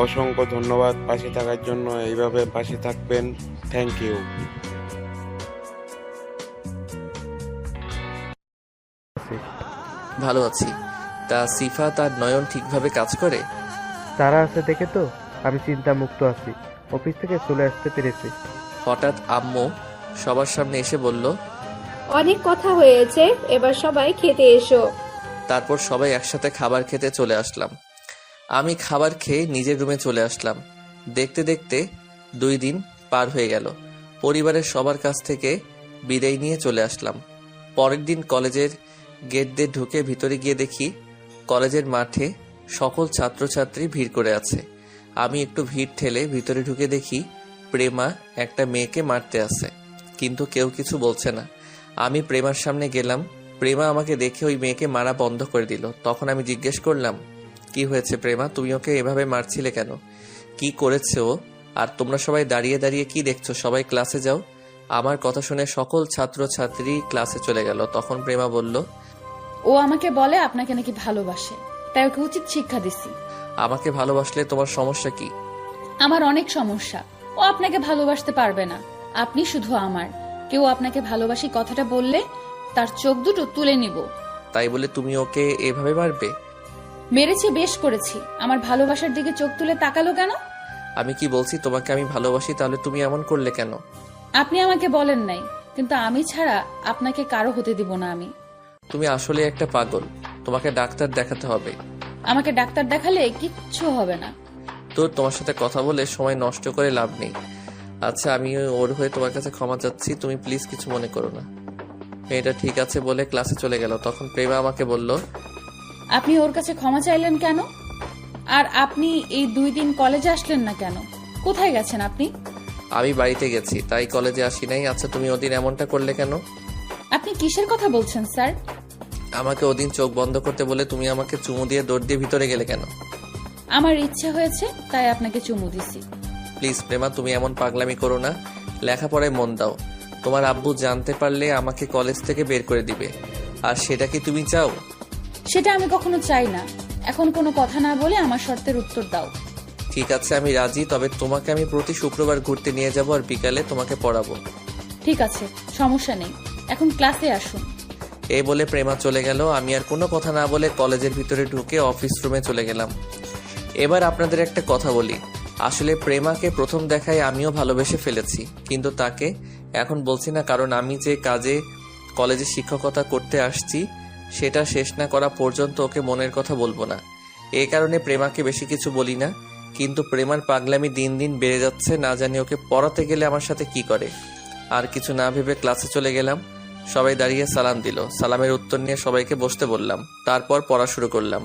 অসংখ্য ধন্যবাদ পাশে থাকার জন্য। এইভাবে পাশে থাকবেন। Thank you. ভালো আছি। তা সিফা তার নয়ন ঠিকভাবে কাজ করে? তারা আছে দেখে তো আমি চিন্তা মুক্ত আছি, অফিস থেকে চলে আসতে পেরেছি। হঠাৎ আম্মু সবার সামনে এসে বলল, অনেক কথা হয়েছে, এবার সবাই খেতে এসো। তারপর সবাই একসাথে খাবার খেতে চলে আসলাম। আমি খাবার খেয়ে নিজের রুমে চলে আসলাম। দেখতে দেখতে 2 দিন পার হয়ে গেল। পরিবারের সবার কাছ থেকে বিদায় নিয়ে চলে আসলাম। পরের দিন কলেজের গেট দিয়ে ঢুকে ভিতরে গিয়ে দেখি কলেজের মাঠে সকল ছাত্রছাত্রী ভিড় করে আছে। আমি একটু ভিড় ঠেলে ভিতরে ঢুকে দেখি প্রেমা একটা মেয়েকে মারতে আছে, কিন্তু কেউ কিছু বলছে না। আমি প্রেমার সামনে গেলাম। প্রেমা আমাকে দেখে ওই মেয়েকে মারা বন্ধ করে দিল। তখন আমি জিজ্ঞেস করলাম, কি হয়েছে প্রেমা, তুমি ওকে এভাবে মারছিলে কেন? কি করেছে ও? আর তোমরা সবাই দাঁড়িয়ে দাঁড়িয়ে কি দেখছো? সবাই ক্লাসে যাও। আমার কথা শুনে সকল ছাত্রছাত্রী ক্লাসে চলে গেল। তখন প্রেমা বলল, ও আমাকে বলে আপনাকে নাকি ভালোবাসে, তাই ওকে উচিত শিক্ষা দিছি। আমাকে ভালোবাসলে তোমার সমস্যা কি? আমার অনেক সমস্যা। ও আপনাকে ভালোবাসতে পারবে না, আপনি শুধু আমার। কেউ আপনাকে ভালোবাসি কথাটা বললে তার চোখ দুটো তুলে নিব। তাই বলে তুমি ওকে এভাবে মারবে? মেরেছি, বেশ করেছি। আমার ভালোবাসার দিকে চোখ তুলে তাকালো কেন? আমি কি বলছি তোমাকে আমি ভালোবাসি, তাহলে তুমি এমন করলে কেন? আপনি আমাকে বলেন নাই, কিন্তু আমি ছাড়া আপনাকে কারো হতে দিব না আমি। তুমি আসলে একটা পাগল, তোমাকে ডাক্তার দেখাতে হবে। আমাকে ডাক্তার দেখালে কিচ্ছু হবে না। তো তোমার সাথে কথা বলে সময় নষ্ট করে লাভ নেই। আচ্ছা, আমি ওর হয়ে তোমার কাছে ক্ষমা চাচ্ছি, তুমি প্লিজ কিছু মনে করো না। মেয়েটা ঠিক আছে বলে ক্লাসে চলে গেল। তখন প্রেমা আমাকে বলল, আপনি ওর কাছে ক্ষমা চাইলেন কেন? আর আপনি এই 2 দিন কলেজে আসলেন না কেন? কোথায় গেছেন আপনি? আমি বাড়িতে গেছি, তাই কলেজে আসি নাই। আচ্ছা, তুমি ওদিন এমনটা করলে কেন? আপনি কিসের কথা বলছেন স্যার? আমাকে ওদিন চোখ বন্ধ করতে বলে তুমি আমাকে চুমু দিয়ে দৌড় দিয়ে ভিতরে গেলে কেন? আমার ইচ্ছা হয়েছে, তাই আপনাকে চুমু দিছি। প্লিজ প্রেমা, তুমি এমন পাগলামি করো না। লেখাপড়ায় মন দাও। তোমার আব্বু জানতে পারলে আমাকে কলেজ থেকে বের করে দিবে। আর সেটা কি তুমি চাও? সেটা আমি কখনো চাই না। এখন কোনো কথা না বলে আমার শর্তের উত্তর দাও। ঠিক আছে, আমি রাজি। তবে তোমাকে আমি প্রতি শুক্রবার ঘুরতে নিয়ে যাব আর বিকালে তোমাকে পড়াবো। ঠিক আছে, সমস্যা নেই। এখন ক্লাসে আসুন। এই বলে প্রেমা চলে গেল। আমি আর কোনো কথা না বলে কলেজের ভিতরে ঢুকে অফিস রুমে চলে গেলাম। এবার আপনাদের একটা কথা বলি। আসলে প্রেমাকে প্রথম দেখায় আমিও ভালোবেসে ফেলেছি, কিন্তু তাকে এখন বলছি না, কারণ আমি যে কাজে কলেজে শিক্ষকতা করতে আসছি সেটা শেষ না করা পর্যন্ত ওকে মনের কথা বলবো না। এই কারণে প্রেমাকে বেশি কিছু বলি না। কিন্তু প্রেমার পাগলামি দিন দিন বেড়ে যাচ্ছে, না জানি ওকে পড়াতে গেলে আমার সাথে কি করে। আর কিছু না ভেবে ক্লাসে চলে গেলাম। সবাই দাঁড়িয়ে সালাম দিল। সালামের উত্তর নিয়ে সবাইকে বসতে বললাম। তারপর পড়া শুরু করলাম।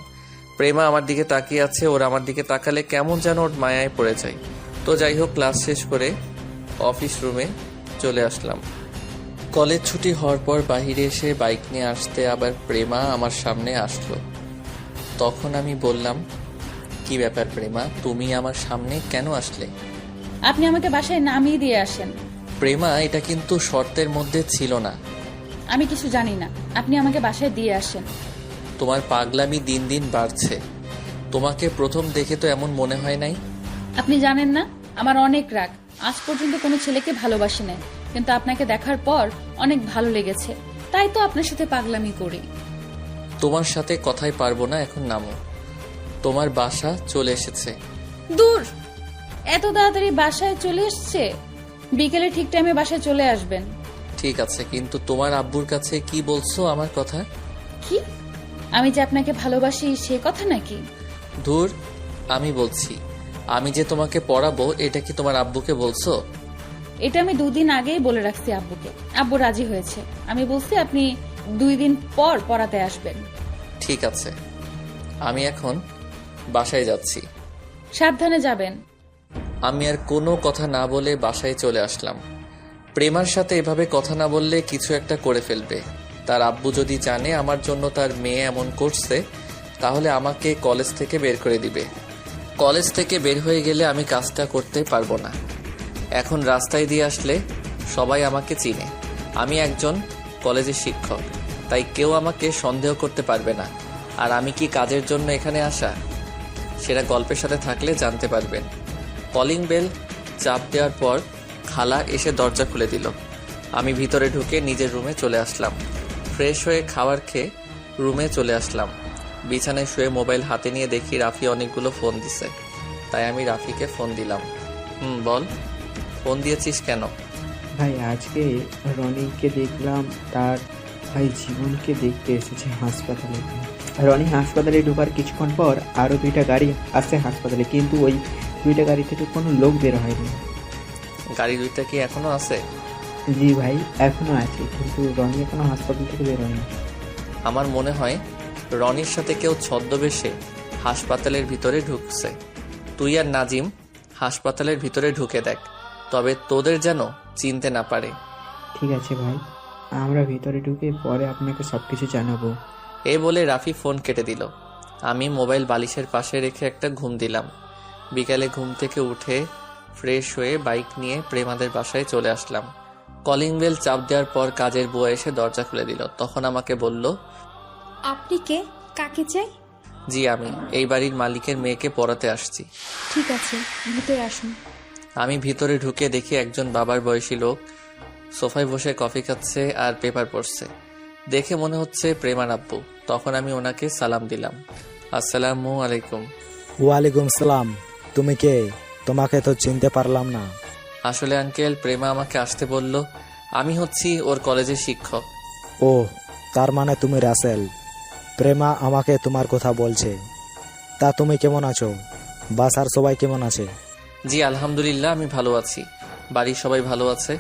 প্রেমা আমার দিকে তাকিয়ে আছে। ওর আমার দিকে তাকালে কেমন যেন ওর মায়ায় পড়ে যায়। তো যাই হোক, ক্লাস শেষ করে অফিস রুমে চলে আসলাম। কলেজ ছুটি হওয়ার পর বাহিরে এসে বাইক নিয়ে আসতে আবার প্রেমা আমার সামনে আসলো। তখন আমি বললাম, কি ব্যাপার প্রেমা, তুমি আমার সামনে কেন আসলে? আপনি আমাকে বাসায় নামিয়ে দিয়ে আসেন। প্রেমা, এটা কিন্তু শর্তের মধ্যে ছিল না। আমি কিছু জানি না, আপনি আমাকে বাসায় দিয়ে আসেন। তোমার পাগলামি দিন দিন বাড়ছে। তোমাকে প্রথম দেখে তো এমন মনে হয় নাই। আপনি জানেন না, আমার অনেক রাগ। আজ পর্যন্ত কোনো ছেলেকে ভালোবাসি নাই, কিন্তু আপনাকে দেখার পর অনেক ভালো লেগেছে, তাই তো আপনার সাথে পাগলামি করি। তোমার সাথে কথাই পারবো না, এখন নামো। তোমার বাসা চলে এসেছে। দূর! এত তাড়াতাড়ি বাসায় চলে এসছে? বিকেলে ঠিক টাইমে বাসায় চলে আসবেন। ঠিক আছে, কিন্তু তোমার আব্বুর কাছে কি বলছো আমার কথা? কি? আমি যে আপনাকে ভালোবাসি সে কথা নাকি? দূর, আমি বলছি আমি যে তোমাকে পড়াবো এটা কি তোমার আব্বুকে বলছো? এটা আমি 2 দিন আগেই বলে রাখছি আব্বুকে। আব্বু রাজি হয়েছে। আমি বলছি আপনি 2 দিন পর পড়াতে আসবেন। ঠিক আছে, আমি এখন বাসায় যাচ্ছি। সাবধানে যাবেন। আমি আর কোনো কথা না বলে বাসায় চলে আসলাম। প্রেমার সাথে এভাবে কথা না বললে কিছু একটা করে ফেলবে। তার আব্বু যদি জানে আমার জন্য তার মেয়ে এমন করছে, তাহলে আমাকে কলেজ থেকে বের করে দিবে। কলেজ থেকে বের হয়ে গেলে আমি কাজটা করতে পারবো না। এখন রাস্তায় দিয়ে আসলে সবাই আমাকে চিনে। আমি একজন কলেজের শিক্ষক, তাই কেউ আমাকে সন্দেহ করতে পারবে না। আর আমি কি কাজের জন্য এখানে আসা, সেটা গল্পের সাথে থাকলে জানতে পারবেন। কলিং বেল চাপ দেওয়ার পর খালা এসে দরজা খুলে দিল। আমি ভিতরে ঢুকে নিজের রুমে চলে আসলাম। ফ্রেশ হয়ে খাবার খেয়ে রুমে চলে আসলাম। বিছানায় শুয়ে মোবাইল হাতে নিয়ে দেখি রাফি অনেকগুলো ফোন দিছে, তাই আমি রাফিকে ফোন দিলাম। বল, ফোন দিয়েছিস কেন? ভাই আজকে রনিকে দেখলাম, তার ভাই জীবনকে দেখতে এসেছে হাসপাতালে। রনি হাসপাতালে ঢোকার কিছুক্ষণ পর আরও 2টা গাড়ি আসছে হাসপাতালে, কিন্তু ওই 2টা গাড়ি থেকে কোনো লোক বের হয়নি। গাড়ি 2টা কি এখনো আছে? জি ভাই, এখনো আছে, কিন্তু রনি এখনো হাসপাতাল থেকে বের হয়নি। আমার মনে হয় রনির সাথে কেউ ছদ্মবেশে হাসপাতালের ভিতরে ঢুকছে। তুই আর নাজিম হাসপাতালের ভিতরে ঢুকে দেখ, তবে তোদের যেন চিনতে না পারে। ঠিক আছে ভাই, আমরা ভিতরে ঢুকে পরে আপনাকে সবকিছু জানাবো। এই বলে রাফি ফোন কেটে দিল। আমি মোবাইল বালিশের পাশে রেখে একটা ঘুম দিলাম। বিকালে ঘুম থেকে উঠে ফ্রেশ হয়ে বাইক নিয়ে প্রেমাদের বাসায় চলে আসলাম। কলিং বেল চাপ দেওয়ার পর কাজের বুয়া এসে দরজা খুলে দিল। তখন আমাকে বলল, আপনি কে? কাকে চাই? জি, আমি এই বাড়ির মালিকের মেয়েকে পড়াতে আসছি। ঠিক আছে, ভিতরে আসুন। আমি ভিতরে ঢুকে দেখি একজন বাবার বয়সী লোক সোফায় বসে কফি খাচ্ছে আর পেপার পড়ছে। দেখে মনে হচ্ছে প্রেমার আব্বু। তখন আমি ওনাকে সালাম দিলাম। আসসালামু আলাইকুম। ওয়ালাইকুম সালাম। তুমি কে? তোমাকে তো চিনতে পারলাম না। আসলে আঙ্কেল, প্রেমা আমাকে আসতে বলল। আমি হচ্ছি ওর কলেজের শিক্ষক। ও, তার মানে তুমি রাসেল। প্রেমা আমাকে তোমার কথা বলছে। তা তুমি কেমন আছো? বাসার সবাই কেমন আছে? জি আলহামদুলিল্লাহ, আমি ভালো আছি। বাড়ির সবাই ভালো আছে।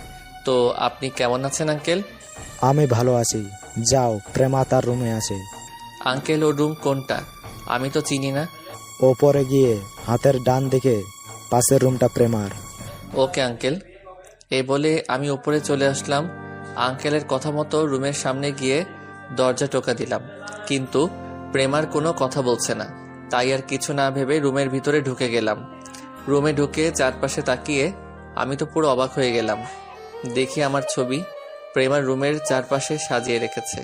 তো আপনি কেমন আছেন আঙ্কেল? আমি ভালো আছি। যাও, প্রেমা তার রুমে আছে। আঙ্কেল, ওর রুম কোনটা? আমি তো চিনি না। ওপরে গিয়ে হাতের ডান দিকে পাশের রুমটা প্রেমার। Okay uncle. এই বলে আমি উপরে চলে আসলাম। আঙ্কেলের কথা মতো রুমের সামনে গিয়ে দরজা টোকা দিলাম, কিন্তু প্রেমার কোনো কথা বলছে না। তাই আর কিছু না ভেবে রুমের ভিতরে ঢুকে গেলাম। রুমে ঢুকে চারপাশে তাকিয়ে আমি তো পুরো অবাক হয়ে গেলাম। দেখি আমার ছবি প্রেমার রুমের চারপাশে সাজিয়ে রেখেছে,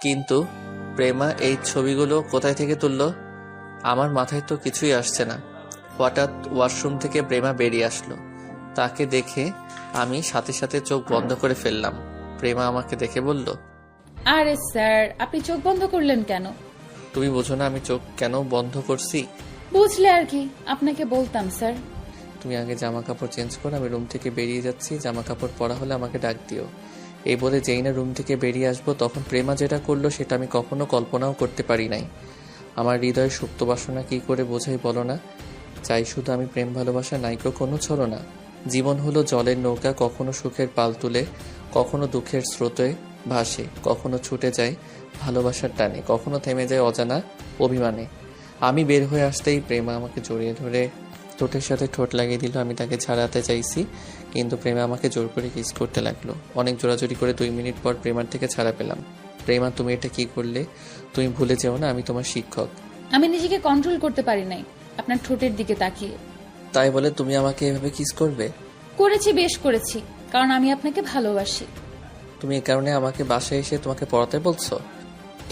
কিন্তু প্রেমা এই ছবিগুলো কোথায় থেকে তুললো? আমার মাথায় তো কিছুই আসছে না। হঠাৎ ওয়াশরুম থেকে প্রেমা বেরিয়ে আসলো। তাকে দেখে আমি সাথে সাথে চোখ বন্ধ করে ফেললাম। প্রেমা আমাকে দেখে বলল, আরে স্যার, আপনি চোখ বন্ধ করলেন কেন? তুমি বোঝো না আমি চোখ কেন বন্ধ করছি? বুঝলে আর কি, আপনাকে বলতাম স্যার। তুমি আগে জামা কাপড় চেঞ্জ করো, আমি রুম থেকে বেরিয়ে যাচ্ছি। জামা কাপড় পরা হলে আমাকে ডাক দিও। এই বলে যেই না রুম থেকে বেরিয়ে আসবো, তখন প্রেমা যেটা করলো সেটা আমি কখনো কল্পনাও করতে পারি নাই। আমার হৃদয়ের সুপ্ত বাসনা কি করে বোঝাই বলো না। চাই শুধু আমি প্রেম ভালোবাসা নাইকো কোনো ছলনা। জীবন হলো জলের নৌকা, কখনো সুখের পাল তুলে, কখনো দুঃখের স্রোতে ভাসে, কখনো ছুটে যায় ভালোবাসার টানে, কখনো থেমে যায় অজানা অভিমানে। আমি বের হয়ে আসতেই প্রেমা আমাকে জড়িয়ে ধরে ঠোঁটের সাথে ঠোঁট লাগিয়ে দিল। আমি তাকে ছাড়াতে চাইছি, কিন্তু প্রেমা আমাকে জোর করে কিস করতে লাগলো। অনেক জোরাজোরি করে 2 মিনিট পর প্রেমার থেকে ছাড়া পেলাম। প্রেমা, তুমি এটা কি করলে? তুমি ভুলে যেও না আমি তোমার শিক্ষক। আমি নিজেকে কন্ট্রোল করতে পারি নাই আপনার ঠোঁটের দিকে তাকিয়ে। তাই বলে তুমি আমাকে এভাবে কিস করবে? করেছি, বেশ করেছি, কারণ আমি আপনাকে ভালোবাসি। তুমি এই কারণে আমাকে বাসায় এসে তোমাকে পড়াতে বলছো?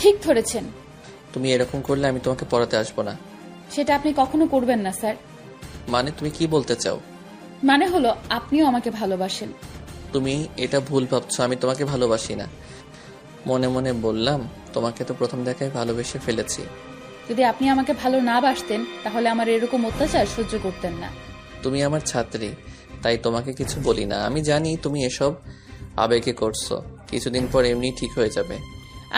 ঠিক ধরেছেন। তুমি এরকম করলে আমি তোমাকে পড়াতে আসবো না। সেটা আপনি কখনো করবেন না স্যার। মানে তুমি কি বলতে চাও? মানে হলো আপনিও আমাকে ভালোবাসেন। তুমি এটা ভুল ভাবছো, আমি তোমাকে ভালোবাসি না। মনে মনে বললাম, তোমাকে তো প্রথম দেখায় ভালোবেসে ফেলেছি। যদি আপনি আমাকে ভালো না বাসতেন, তাহলে আমার এরকম অত্যাচার সহ্য করতেন না। তুমি আমার ছাত্রী, তাই তোমাকে কিছু বলি না। আমি জানি তুমি এসব আবেগে করছো, কিছুদিন পর এমনি ঠিক হয়ে যাবে।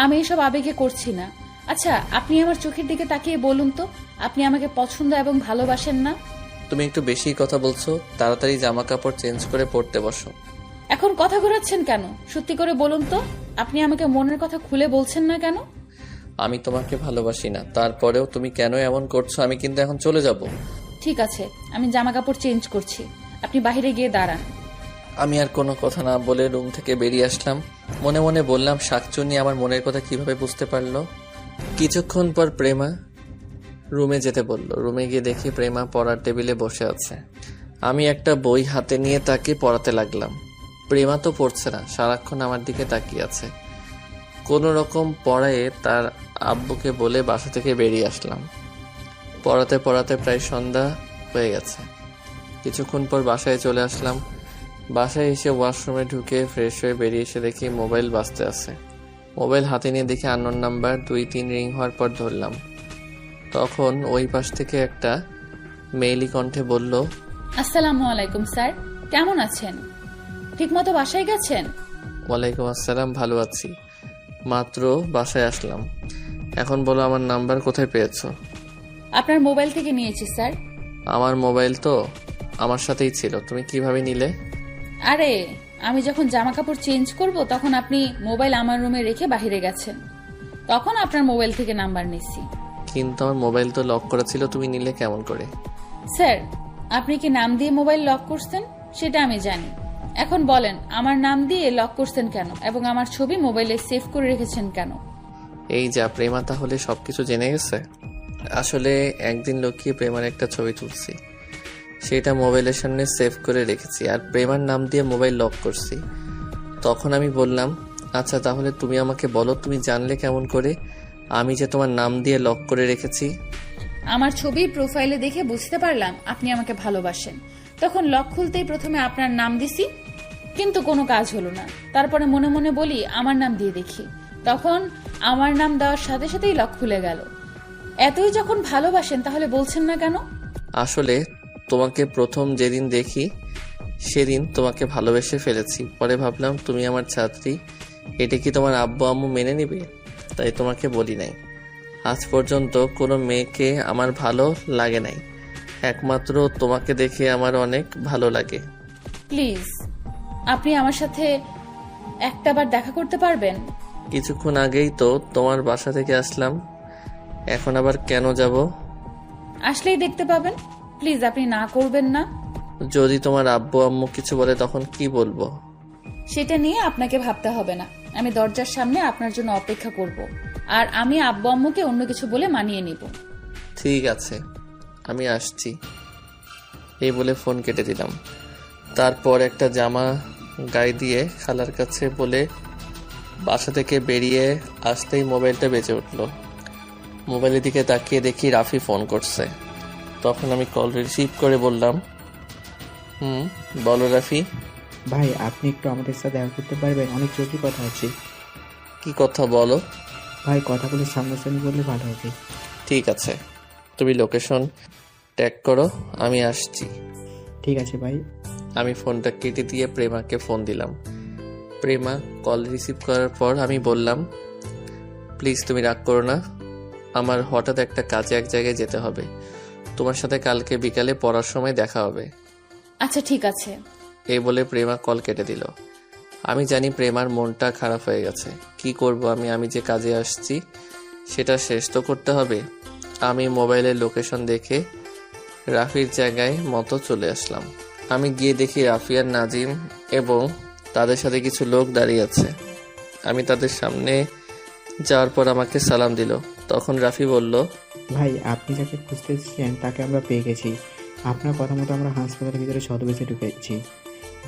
আমি এসব আবেগে করছি না। আচ্ছা, আপনি আমার চোখের দিকে তাকিয়ে বলুন তো, আপনি আমাকে পছন্দ এবং ভালোবাসেন না? তুমি একটু বেশি কথা বলছো, তাড়াতাড়ি জামা কাপড় চেঞ্জ করে পড়তে বসো। এখন কথা ঘোরাচ্ছেন কেন? সত্যি করে বলুন তো, আপনি আমাকে মনের কথা খুলে বলছেন না কেন? আমি তোমাকে ভালোবাসি না, তারপরেও তুমি কেন এমন করছো? আমি কিন্তু এখন চলে যাব। ঠিক আছে, আমি জামা কাপড় চেঞ্জ করছি, আপনি বাইরে গিয়ে দাঁড়ান। আমি আর কোনো কথা না বলে রুম থেকে বেরিয়ে আসলাম। মনে মনে বললাম, শাকচুন্নি আমার মনের কথা কিভাবে বুঝতে পারলো। কিছুক্ষণ পর প্রেমা রুমে যেতে বলল। রুমে গিয়ে দেখি প্রেমা পড়ার টেবিলে বসে আছে। আমি একটা বই হাতে নিয়ে তাকে পড়াতে লাগলাম। প্রেমা তো পড়ছে না, সারাক্ষণ আমার দিকে তাকিয়ে আছে। কোনো রকম পড়ায়ে তার আব্বুকে বলে বাসা থেকে বেরিয়ে আসলাম। পড়াতে পড়াতে প্রায় সন্ধ্যা হয়ে গেছে। কিছুক্ষণ পর বাসায় চলে আসলাম। বাসায় এসে ওয়াশরুমে ঢুকে ফ্রেশ হয়ে বেরিয়ে এসে দেখি মোবাইল বাজতে আছে। মোবাইল হাতে নিয়ে দেখি আননোন নাম্বার। 2-3 রিং হওয়ার পর ধরলাম। তখন ওই পাশ থেকে একটা মেইলি কণ্ঠে বলল, আসসালামু আলাইকুম স্যার, কেমন আছেন? ঠিকমতো বাসায় গেছেন? ওয়ালাইকুম আসসালাম, ভালো আছি, মাত্র বাসায় আসলাম। এখন বলো, আমার নাম্বার কোথায় পেয়েছো? আপনার মোবাইল থেকে নিয়েছি স্যার। আমার মোবাইল তো আমার সাথেই ছিল, তুমি কিভাবে নিলে? আরে, আমি যখন জামা কাপড় চেঞ্জ করব তখন আপনি মোবাইল আমার রুমে রেখে বাইরে গেছেন, তখন আপনার মোবাইল থেকে নাম্বার নিছি। কিন্তু আমার মোবাইল তো লক করা ছিল, তুমি নিলে কেমন করে? স্যার, আপনি কি নাম দিয়ে মোবাইল লক করছেন সেটা আমি জানি। এখন বলেন, আমার নাম দিয়ে লক করছেন কেন এবং আমার ছবি মোবাইলে সেভ করে রেখেছেন কেন? এই যা, প্রেমা তাহলে সবকিছু জেনে গেছে। আসলে একদিন লক্ষ্মী প্রেমার একটা ছবি তুলছি, সেটা মোবাইলের সামনে সেভ করে রেখেছি আর প্রেমার নাম দিয়ে মোবাইল লক করছি। তখন আমি বললাম, আচ্ছা তাহলে তুমি আমাকে বলো, তুমি জানলে কেমন করে আমি যে তোমার নাম দিয়ে লক করে রেখেছি? আমার ছবি প্রোফাইলে দেখে বুঝতে পারলাম আপনি আমাকে ভালোবাসেন, তখন লক খুলতেই প্রথমে আপনার নাম দিছি, কিন্তু কোনো কাজ হলো না। তারপরে মনে মনে বলি আমার নাম দিয়ে দেখি, তখন আমার নাম দেওয়ার সাথে সাথেই লক খুলে গেল। এতই যখন ভালোবাসেন তাহলে বলছেন না কেন? আসলে তোমাকে প্রথম যেদিন দেখি সেদিন তোমাকে ভালোবেসে ফেলেছি। পরে ভাবলাম তুমি আমার ছাত্রী, এটা কি তোমার আব্বু আম্মু মেনে নেবে, তাই তোমাকে বলি নাই। আজ পর্যন্ত কোনো মেয়েকে আমার ভালো লাগে নাই, একমাত্র তোমাকে দেখে আমার অনেক ভালো লাগে। প্লিজ, আপনি আমার সাথে একটাবার দেখা করতে পারবেন? কিছুক্ষণ আগেই তো তোমার বাসা থেকে আসলাম, এখন আবার কেন যাব? আসলেই দেখতে পাবেন, প্লিজ আপনি না করবেন না। যদি তোমার আব্বু আম্মু কিছু বলে তখন কি বলবো? সেটা নিয়ে আপনাকে ভাবতে হবে না, আমি দরজার সামনে আপনার জন্য অপেক্ষা করব, আর আমি আব্বু আম্মুকে অন্য কিছু বলে মানিয়ে নিব। ঠিক আছে, আমি আসছি, এই বলে ফোন কেটে দিলাম। তারপর একটা জামা গায়ে দিয়ে খালার কাছে বলে বাসা থেকে বেরিয়ে আসতেই মোবাইলটা বেজে উঠলো। মোবাইলের দিকে তাকিয়ে দেখি রাফি ফোন করছে। তখন আমি কল রিসিভ করে বললাম, বলো রাফি। ভাই, আপনি একটু আমাদের সাথে দেখা করতে পারবেন? অনেক জরুরি কথা আছে। কি কথা বলো? ভাই, কথাগুলো সামনাসামনি বললে ভালো হবে। ঠিক আছে, তুমি লোকেশন ট্যাগ করো, আমি আসছি। ঠিক আছে ভাই। আমি ফোনটা কেটে দিয়ে প্রেমাকে ফোন দিলাম। প্রেমা কল রিসিভ করার পর আমি বললাম, প্লিজ তুমি রাগ করো না, আমার হঠাৎ একটা কাজে এক জায়গায় যেতে হবে, তোমার সাথে কালকে বিকালে পড়ার সময় দেখা হবে। আচ্ছা ঠিক আছে, এই বলে প্রেমা কল কেটে দিল। আমি জানি প্রেমার মনটা খারাপ হয়ে গেছে। কি করব আমি যে কাজে আসছি সেটা শেষ তো করতে হবে। আমি মোবাইলের লোকেশন দেখে রাফির জায়গায় মতো চলে আসলাম। আমি গিয়ে দেখি রাফি আর নাজিম এবং তাদের সাথে কিছু লোক দাঁড়িয়ে আছে। আমি তাদের সামনে যাওয়ার পর আমাকে সালাম দিল। তখন রাফি বলল, ভাই, আপনি যাকে খুঁজতেছিলেন তাকে আমরা পেয়ে গেছি। আপনার কথা মতো আমরা হাসপাতালের ভিতরে ছদ্মবেশে ঢুকেছি।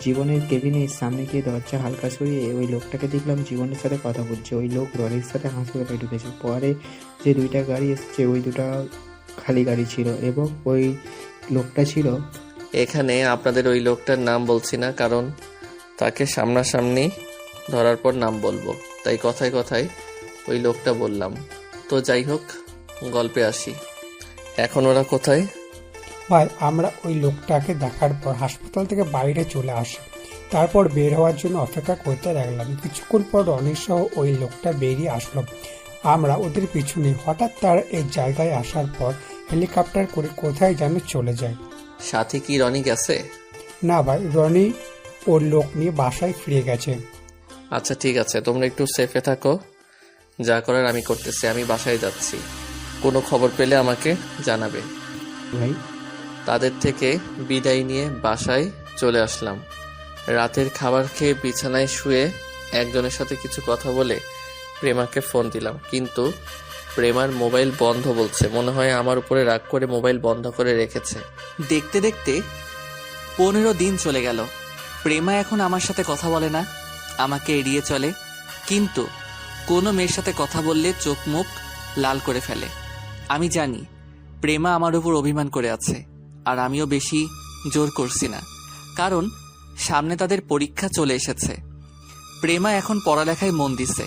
জীবনের কেবিনের সামনে গিয়ে দরজা হালকা সরিয়ে ওই লোকটাকে দেখলাম জীবনের সাথে কথা বলছে। ওই লোক রনির সাথে হাসপাতালে ঢুকেছে। পরে যে 2টা গাড়ি এসছে, ওই 2টা খালি গাড়ি ছিল এবং ওই লোকটা ছিল এখানে। আপনাদের ওই লোকটার নাম বলছি না, কারণ তাকে সামনাসামনি ধরার পর নাম বলবো, তাই কথায় কথায় ওই লোকটা বললাম। তো যাই হোক, গল্পে আসি। এখন ওরা কোথায়? ভাই আমরা ওই লোকটাকে দেখার পর হাসপাতাল থেকে বাইরে চলে আসি। তারপর বের হওয়ার জন্য অপেক্ষা করতে লাগলাম। কিছুক্ষণ পর রনি সহ ওই লোকটা বেরিয়ে আসলো। আমরা ওদের পিছনে। হঠাৎ তার এই জায়গায় আসার পর হেলিকপ্টার করে কোথায় যেন চলে যায়। সাথে কি রনি গেছে? না ভাই, রনি ওর লোক নিয়ে বাসায় ফিরে গেছে। আচ্ছা ঠিক আছে, তোমরা একটু সেফে থাকো। যা করার আমি করতেছি। আমি বাসায় যাচ্ছি, কোনো খবর পেলে আমাকে জানাবে। ভাই তাদের থেকে বিদায় নিয়ে বাসায় চলে আসলাম। রাতের খাবার খেয়ে বিছানায় শুয়ে একজনের সাথে কিছু কথা বলে প্রেমাকে ফোন দিলাম, কিন্তু প্রেমার মোবাইল বন্ধ বলছে। মনে হয় আমার উপরে রাগ করে মোবাইল বন্ধ করে রেখেছে। দেখতে দেখতে 15 দিন চলে গেল। প্রেমা এখন আমার সাথে কথা বলে না, আমাকে এড়িয়ে চলে। কিন্তু কোনো মেয়ের সাথে কথা বললে চোখ মুখ লাল করে ফেলে। আমি জানি প্রেমা আমার উপর অভিমান করে আছে, আর আমিও বেশি জোর করছি না, কারণ সামনে তাদের পরীক্ষা চলে এসেছে। প্রেমা এখন পড়ালেখায় মন দিছে।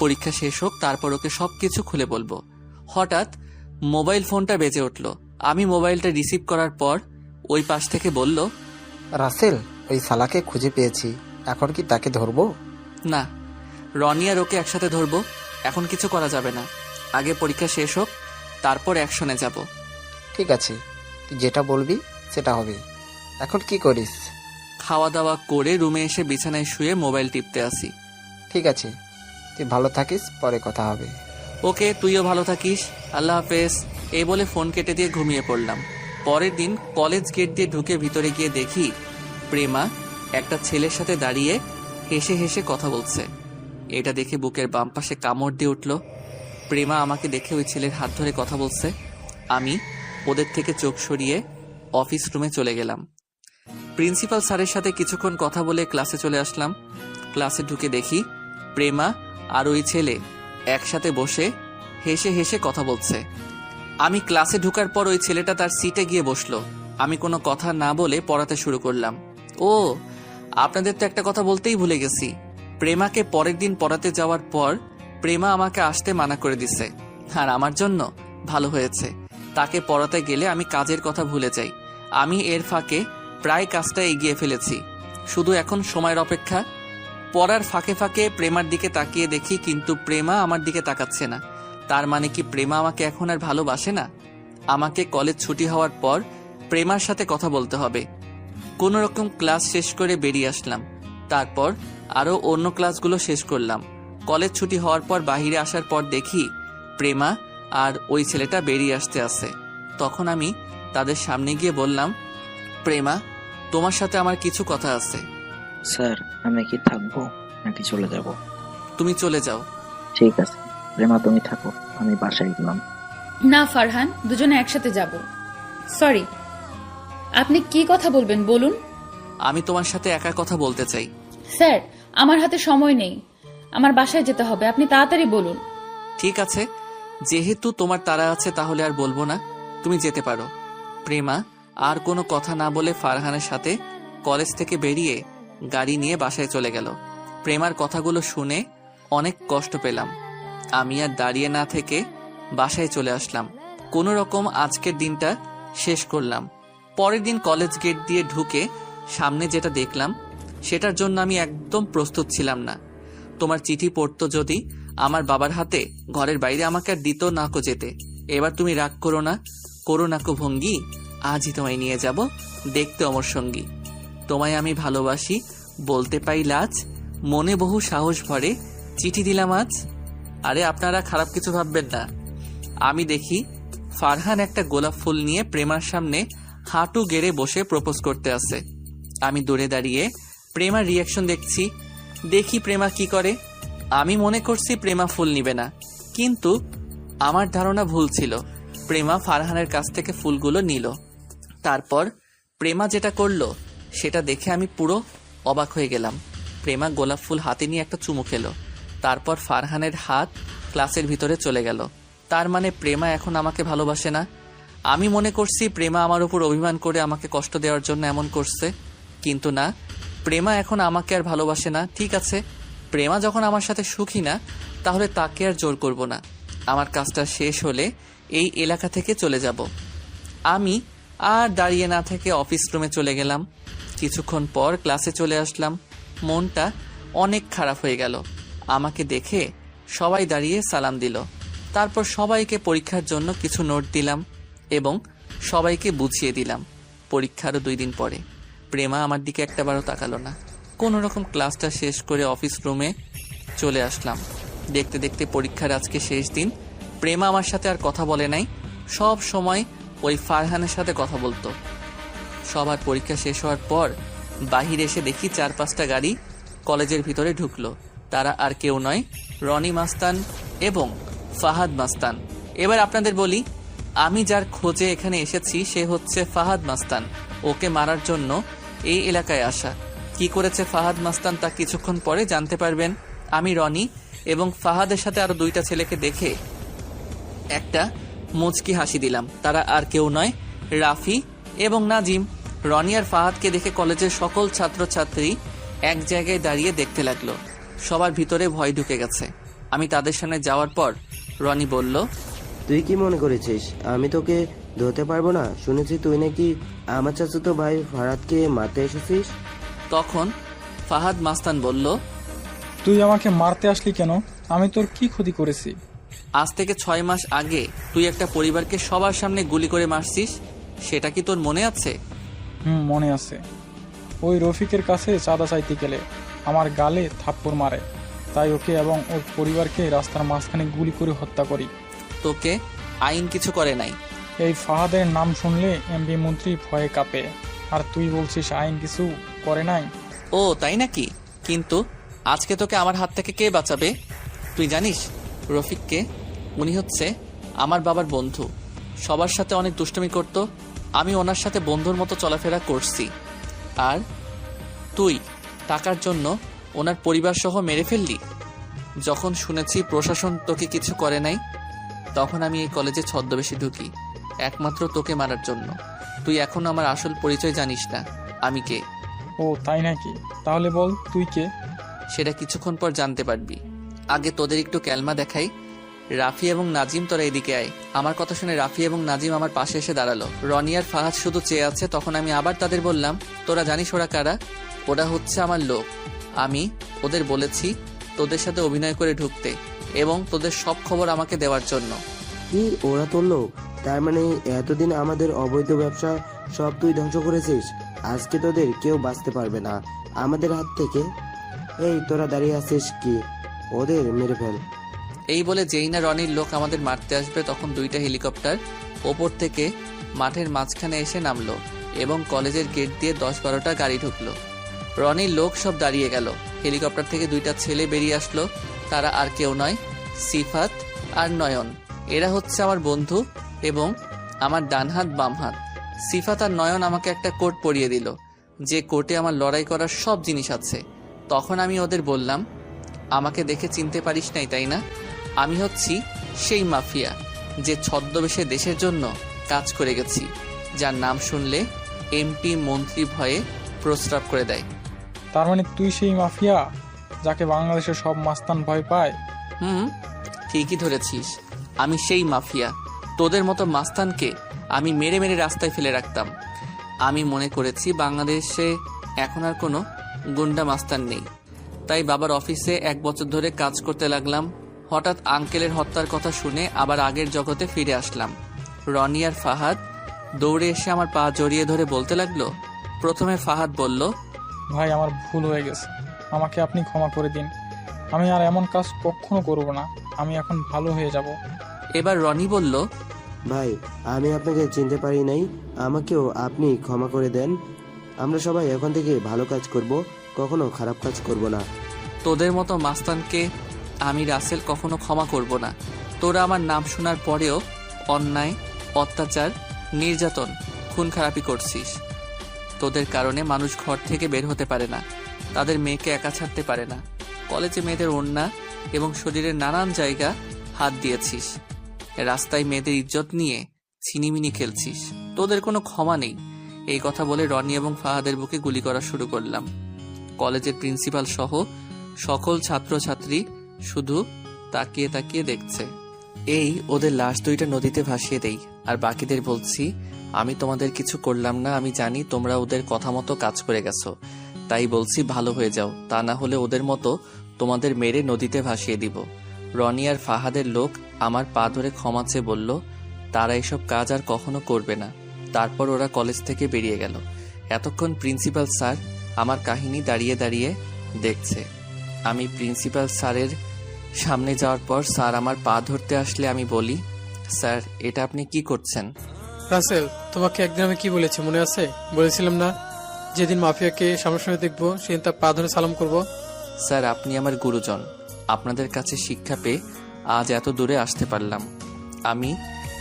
পরীক্ষা শেষ হোক, তারপর ওকে সবকিছু খুলে বলবো। হঠাৎ মোবাইল ফোনটা বেজে উঠল। আমি মোবাইলটা রিসিভ করার পর ওই পাশ থেকে বলল, রাসেল, ওই শালাকে খুঁজে পেয়েছি, এখন কি তাকে ধরবো? না, রনি আর ওকে একসাথে ধরবো। এখন কিছু করা যাবে না, আগে পরীক্ষা শেষ হোক, তারপর অ্যাকশনে যাব। ঠিক আছে, তুই যেটা বলবি সেটা হবে। এখন কি করিস? খাওয়া দাওয়া করে রুমে এসে বিছানায় শুয়ে মোবাইল টিপতে আসি। ঠিক আছে, তুই ভালো থাকিস, পরে কথা হবে। ওকে, তুইও ভালো থাকিস, আল্লাহ হাফেজ। এই বলে ফোন কেটে দিয়ে ঘুমিয়ে পড়লাম। পরের দিন কলেজ গেট দিয়ে ঢুকে ভিতরে গিয়ে দেখি প্রেমা একটা ছেলের সাথে দাঁড়িয়ে হেসে হেসে কথা বলছে। এটা দেখে বুকের বাম পাশে কামড় দিয়ে উঠল। প্রেমা আমাকে দেখে ওই ছেলের হাত ধরে কথা বলছে। আমি ওদের থেকে চোখ সরিয়ে অফিস রুমে চলে গেলাম। প্রিন্সিপাল স্যারের সাথে কিছুক্ষণ কথা বলে ক্লাসে চলে আসলাম। ক্লাসে ঢুকে দেখি প্রেমা আর ওই ছেলে একসাথে বসে হেসে হেসে কথা বলছে। আমি ক্লাসে ঢোকার পর ওই ছেলেটা তার সিটে গিয়ে বসলো। আমি কোনো কথা না বলে পড়াতে শুরু করলাম। ও, আপনাদের তো একটা কথা বলতেই ভুলে গেছি। প্রেমাকে পরের দিন পড়াতে যাওয়ার পর প্রেমা আমাকে আসতে মানা করে দিছে, আর আমার জন্য ভালো হয়েছে। তাকে পড়াতে গেলে আমি কাজের কথা ভুলে যাই। আমি এর ফাঁকে প্রায় কাজটা এগিয়ে ফেলেছি, শুধু এখন সময়ের অপেক্ষা। পড়ার ফাঁকে ফাঁকে প্রেমার দিকে তাকিয়ে দেখি, কিন্তু প্রেমা আমার দিকে তাকাচ্ছে না। তার মানে কি প্রেমা আমাকে এখন আর ভালোবাসে না? আমাকে কলেজ ছুটি হওয়ার পর প্রেমার সাথে কথা বলতে হবে। কোনো রকম ক্লাস শেষ করে বেরিয়ে আসলাম। তারপর আরও অন্য ক্লাসগুলো শেষ করলাম। কলেজ ছুটি হওয়ার পর বাহিরে আসার পর দেখি প্রেমা আর ওই ছেলেটা বেরিয়ে আসতে আছে। তখন আমি তাদের সামনে গিয়ে বললাম, প্রেমা, তোমার সাথে আমার কিছু কথা আছে। স্যার, আমি কি থাকবো নাকি চলে যাব? তুমি চলে যাও। ঠিক আছে প্রেমা, তুমি থাকো, আমি বাসায় গেলাম। না ফারহান, দুজনে একসাথে যাব। সরি, আপনি কি কথা বলবেন বলুন। আমি তোমার সাথে একা কথা বলতে চাই। স্যার, আমার হাতে সময় নেই, আমার বাসায় যেতে হবে, আপনি তাড়াতাড়ি বলুন। ঠিক আছে, যেহেতু তোমার তাড়া আছে তাহলে আর বলবো না, তুমি যেতে পারো। প্রেমা আর কোনো কথা না বলে ফারহানের সাথে কলেজ থেকে বেরিয়ে গাড়ি নিয়ে বাসায় চলে গেল। প্রেমার কথাগুলো শুনে অনেক কষ্ট পেলাম। আমি আর দাঁড়িয়ে না থেকে বাসায় চলে আসলাম। কোনো রকম আজকের দিনটা শেষ করলাম। পরের দিন কলেজ গেট দিয়ে ঢুকে সামনে যেটা দেখলাম সেটার জন্য আমি একদম প্রস্তুত ছিলাম না। তোমার চিঠি পড়তো যদি আমার বাবার হাতে, ঘরের বাইরে আমাকে আর দিত না কো যেতে। এবার তুমি রাগ করো না কো ভঙ্গি, আজই তোমায় নিয়ে যাব দেখতে অমর সঙ্গী। তোমায় আমি ভালোবাসি বলতে পাই লাজ, মনে বহু সাহস ভরে চিঠি দিলাম আজ। আরে আপনারা খারাপ কিছু ভাববেন না। আমি দেখি ফারহান একটা গোলাপ ফুল নিয়ে প্রেমার সামনে হাঁটু গেড়ে বসে প্রপোজ করতে আসে। আমি দূরে দাঁড়িয়ে প্রেমার রিয়াকশন দেখি প্রেমা কি করে। আমি মনে করছি প্রেমা ফুল নিবে না, কিন্তু আমার ধারণা ভুল ছিল। প্রেমা ফারহানের কাছ থেকে ফুলগুলো নিল। তারপর প্রেমা যেটা করলো সেটা দেখে আমি পুরো অবাক হয়ে গেলাম। প্রেমা গোলাপ ফুল হাতে নিয়ে একটা চুমু খেলো। তারপর ফারহানের হাত ক্লাসের ভিতরে চলে গেল। তার মানে প্রেমা এখন আমাকে ভালোবাসে না। আমি মনে করছি প্রেমা আমার উপর অভিমান করে আমাকে কষ্ট দেওয়ার জন্য এমন করছে, কিন্তু না, প্রেমা এখন আমাকে আর ভালোবাসে না। ঠিক আছে, প্রেমা যখন আমার সাথে সুখী না, তাহলে তাকে আর জোর করব না। আমার কাজটা শেষ হলে এই এলাকা থেকে চলে যাব। আমি আর দাঁড়িয়ে না থেকে অফিস রুমে চলে গেলাম। কিছুক্ষণ পর ক্লাসে চলে আসলাম। মনটা অনেক খারাপ হয়ে গেল। আমাকে দেখে সবাই দাঁড়িয়ে সালাম দিল। তারপর সবাইকে পরীক্ষার জন্য কিছু নোট দিলাম এবং সবাইকে বুঝিয়ে দিলাম। পরীক্ষারও 2 দিন পরে। প্রেমা আমার দিকে একটাবারও তাকালো না। কোনো রকম ক্লাসটা শেষ করে অফিস রুমে চলে আসলাম। দেখতে দেখতে পরীক্ষার আজকে শেষ দিন। প্রেমা আমার সাথে আর কথা বলে নাই। সব সময় ওই ফারহানের সাথে কথা বলতো। সবার পরীক্ষা শেষ হওয়ার পর বাহিরে এসে দেখি 4-5টা গাড়ি কলেজের ভিতরে ঢুকলো। তারা আর কেউ নয়, রনি মাস্তান এবং ফাহাদ মাস্তান। এবার আপনাদের বলি, আমি যার খোঁজে এখানে এসেছি সে হচ্ছে ফাহাদ মাস্তান। ওকে মারার জন্য এই এলাকায় আসা। কি করেছে ফাহাদ মাস্তান তা কিছুক্ষণ পরে জানতে পারবেন। আমি রনি এবং ফাহাদের সাথে আরো 2টা ছেলেকে দেখে একটা মুচকি হাসি দিলাম। তারা আর কেউ নয়, রাফি এবং নাজিম। রনি আর ফাহাদকে দেখে কলেজের সকল ছাত্রছাত্রী এক জায়গায় দাঁড়িয়ে দেখতে লাগলো। সবার ভিতরে ভয় ঢুকে গেছে। আমি তাদের সামনে যাওয়ার পর রনি বলল, তুই কি মনে করেছিস আমি তোকে ধরতে পারবো না? শুনেছি তুই নাকি আমার চাচাতো ভাই ফারাদকে মারতে এসেছিস। তখন ফাহাদ মাস্তান বলল, তুই আমাকে মারতে আসলি কেন? আমি তোর কি ক্ষতি করেছি? আজ থেকে 6 মাস আগে তুই একটা পরিবারকে সবার সামনে গুলি করে মারছিস, সেটা কি তোর মনে আছে? মনে আছে। ওই রফিকের কাছে চাঁদা চাইতে গেলে আমার গালে থাপ্পড় মারে, তাই ওকে এবং ওর পরিবারকে রাস্তার মাঝখানে গুলি করে হত্যা করি। তোকে আইন কিছু করে নাই? এই ফাহাদের নাম শুনলে এমপি মন্ত্রী ভয়ে কাঁপে, আর তুই বলছিস আইন কিছু করে নাই? ও তাই নাকি? কিন্তু আজকে তোকে আমার হাত থেকে কে বাঁচাবে? তুই জানিস রফিককে? উনি হচ্ছে আমার বাবার বন্ধু। সবার সাথে অনেক দুষ্টুমি করত। আমি ওনার সাথে বন্ধুর মতো চলাফেরা করছি। আর তুই টাকার জন্য ওনার পরিবার সহ মেরে ফেললি। যখন শুনেছি প্রশাসন তোকে কিছু করে নাই, তখন আমি এই কলেজে ছদ্মবেশে ঢুকি একমাত্র তোকে মারার জন্য। তুই এখনো আমার আসল পরিচয় জানিস না, আমি কে। ও তাই নাকি? তাহলে বল তুই কে? সেটা কিছুক্ষণ পর জানতে পারবি। আগে তোদের একটু ক্যালমা দেখাই। রাফি এবং নাজিম, তোরা এদিকে আয়। আমার কথা শুনে রাফি এবং নাজিম আমার পাশে এসে দাঁড়ালো। রনি আর ফাহাদ শুধু চেয়ে আছে। তখন আমি আবার তাদের বললাম, তোরা জানিস ওরা কারা? ওরা হচ্ছে আমার লোক। আমি ওদের বলেছি তোদের সাথে অভিনয় করে ঢুকতে এবং তোদের সব খবর আমাকে দেওয়ার জন্য। কি ওরা তোর লোক? তার মানে এতদিন আমাদের অবৈধ ব্যবসা সব তুই ধ্বংস করেছিস। আজকে তোদের কেউ বাঁচতে পারবে না আমাদের হাত থেকে। এই তোরা দাঁড়িয়ে আছিস কি? ওদের মেরে ফেল। এই বলে যেই না রনির লোক আমাদের মারতে আসবে, তখন 2টা হেলিকপ্টার ওপর থেকে মাঠের মাঝখানে এসে নামলো এবং কলেজের গেট দিয়ে 10-12টা গাড়ি ঢুকলো। রনির লোক সব দাঁড়িয়ে গেল। হেলিকপ্টার থেকে 2টা ছেলে বেরিয়ে আসলো। তারা আর কেউ নয়, সিফাত আর নয়ন। এরা হচ্ছে আমার বন্ধু এবং আমার ডান হাত বাম হাত। সিফাত আর নয়ন আমাকে একটা কোট পরিয়ে দিল, যে কোটে আমার লড়াই করার সব জিনিস আছে। তখন আমি ওদের বললাম, আমাকে দেখে চিনতে পারিস নাই তাই না? আমি হচ্ছি সেই মাফিয়া যে ছদ্মবেশে দেশের জন্য কাজ করে গেছি, যার নাম শুনলে এমপি মন্ত্রী ভয়ে প্রস্রাব করে দেয়। তার মানে তুই সেই মাফিয়া যাকে বাংলাদেশের সব মাস্তান ভয় পায়? ঠিকই ধরেছিস, আমি সেই মাফিয়া। তোদের মতো মাস্তানকে আমি মেরে মেরে রাস্তায় ফেলে রাখতাম। আমি মনে করেছি বাংলাদেশে এখন আর কোনো গুন্ডা মাস্তান নেই, তাই বাবার অফিসে 1 বছর ধরে কাজ করতে লাগলাম। হঠাৎ আঙ্কেলের হত্যার কথা শুনে আবার আগের জগতে ফিরে আসলাম। রনি আর ফাহাদ দৌড়ে এসে আমার পা জড়িয়ে ধরে বলতে লাগলো। প্রথমে ফাহাদ বলল, ভাই আমার ভুল হয়ে গেছে, আমাকে আপনি ক্ষমা করে দিন। আমি আর এমন কাজ কখনো করব না, আমি এখন ভালো হয়ে যাব। এবার রনি বলল, ভাই আমি আপনাকে চিনতে পারি নাই, আমাকেও আপনি ক্ষমা করে দেন। আমরা সবাই এখন থেকে ভালো কাজ করব, কখনো খারাপ কাজ করব না। তোদের মতো মাস্তানকে আমি রাসেল কখনো ক্ষমা করব না। তোরা আমার নাম শোনার পরেও অন্যায়, অত্যাচার, নির্যাতন, খুন খারাপি করছিস। তোদের কারণে মানুষ ঘর থেকে বের হতে পারে না, তাদের মেয়েকে একা ছাড়তে পারে না। কলেজে মেয়েদের ওড়না এবং শরীরের নানান জায়গা হাত দিয়েছিস। রাস্তায় মেয়েদের ইজ্জত নিয়ে ছিনিমিনি খেলছিস। তোদের কোনো ক্ষমা নেই। এই কথা বলে রনি এবং ফাহাদের বুকে গুলি করা শুরু করলাম। কলেজের প্রিন্সিপাল সহ সকল ছাত্রছাত্রী শুধু তাকিয়ে তাকিয়ে দেখছে। এই ওদের লাশ দুইটা নদীতে ভাসিয়ে দেই, আর বাকিদের বলছি আমি তোমাদের কিছু করলাম না, আমি জানি তোমরা ওদের কথা মতো কাজ করে গেছো, তাই বলছি ভালো হয়ে যাও, তা না হলে ওদের মতো তোমাদের মেরে নদীতে ভাসিয়ে দিব। রনি আর ফাহাদের লোক আমার পা ধরে ক্ষমা চেয়ে বলল তারা এসব কাজ আর কখনো করবে না। তারপর ওরা কলেজ থেকে বেরিয়ে গেল। এতক্ষণ প্রিন্সিপাল স্যার আমার কাহিনী দাঁড়িয়ে দাঁড়িয়ে দেখছে। আমি প্রিন্সিপাল স্যারের সামনে যাওয়ার পর স্যার আমার পা ধরতে আসলে আমি বলি, স্যার এটা আপনি কি করছেন? রাসেল, তোমাকে একদিন আমি কি বলেছি মনে আছে? বলেছিলাম না যেদিন মাফিয়াকে সামনাসামনি দেখবো সেদিন তার পা ধরে সালাম করবো। স্যার আপনি আমার গুরুজন, আপনাদের কাছে শিক্ষা পেয়ে আজ এত দূরে আসতে পারলাম। আমি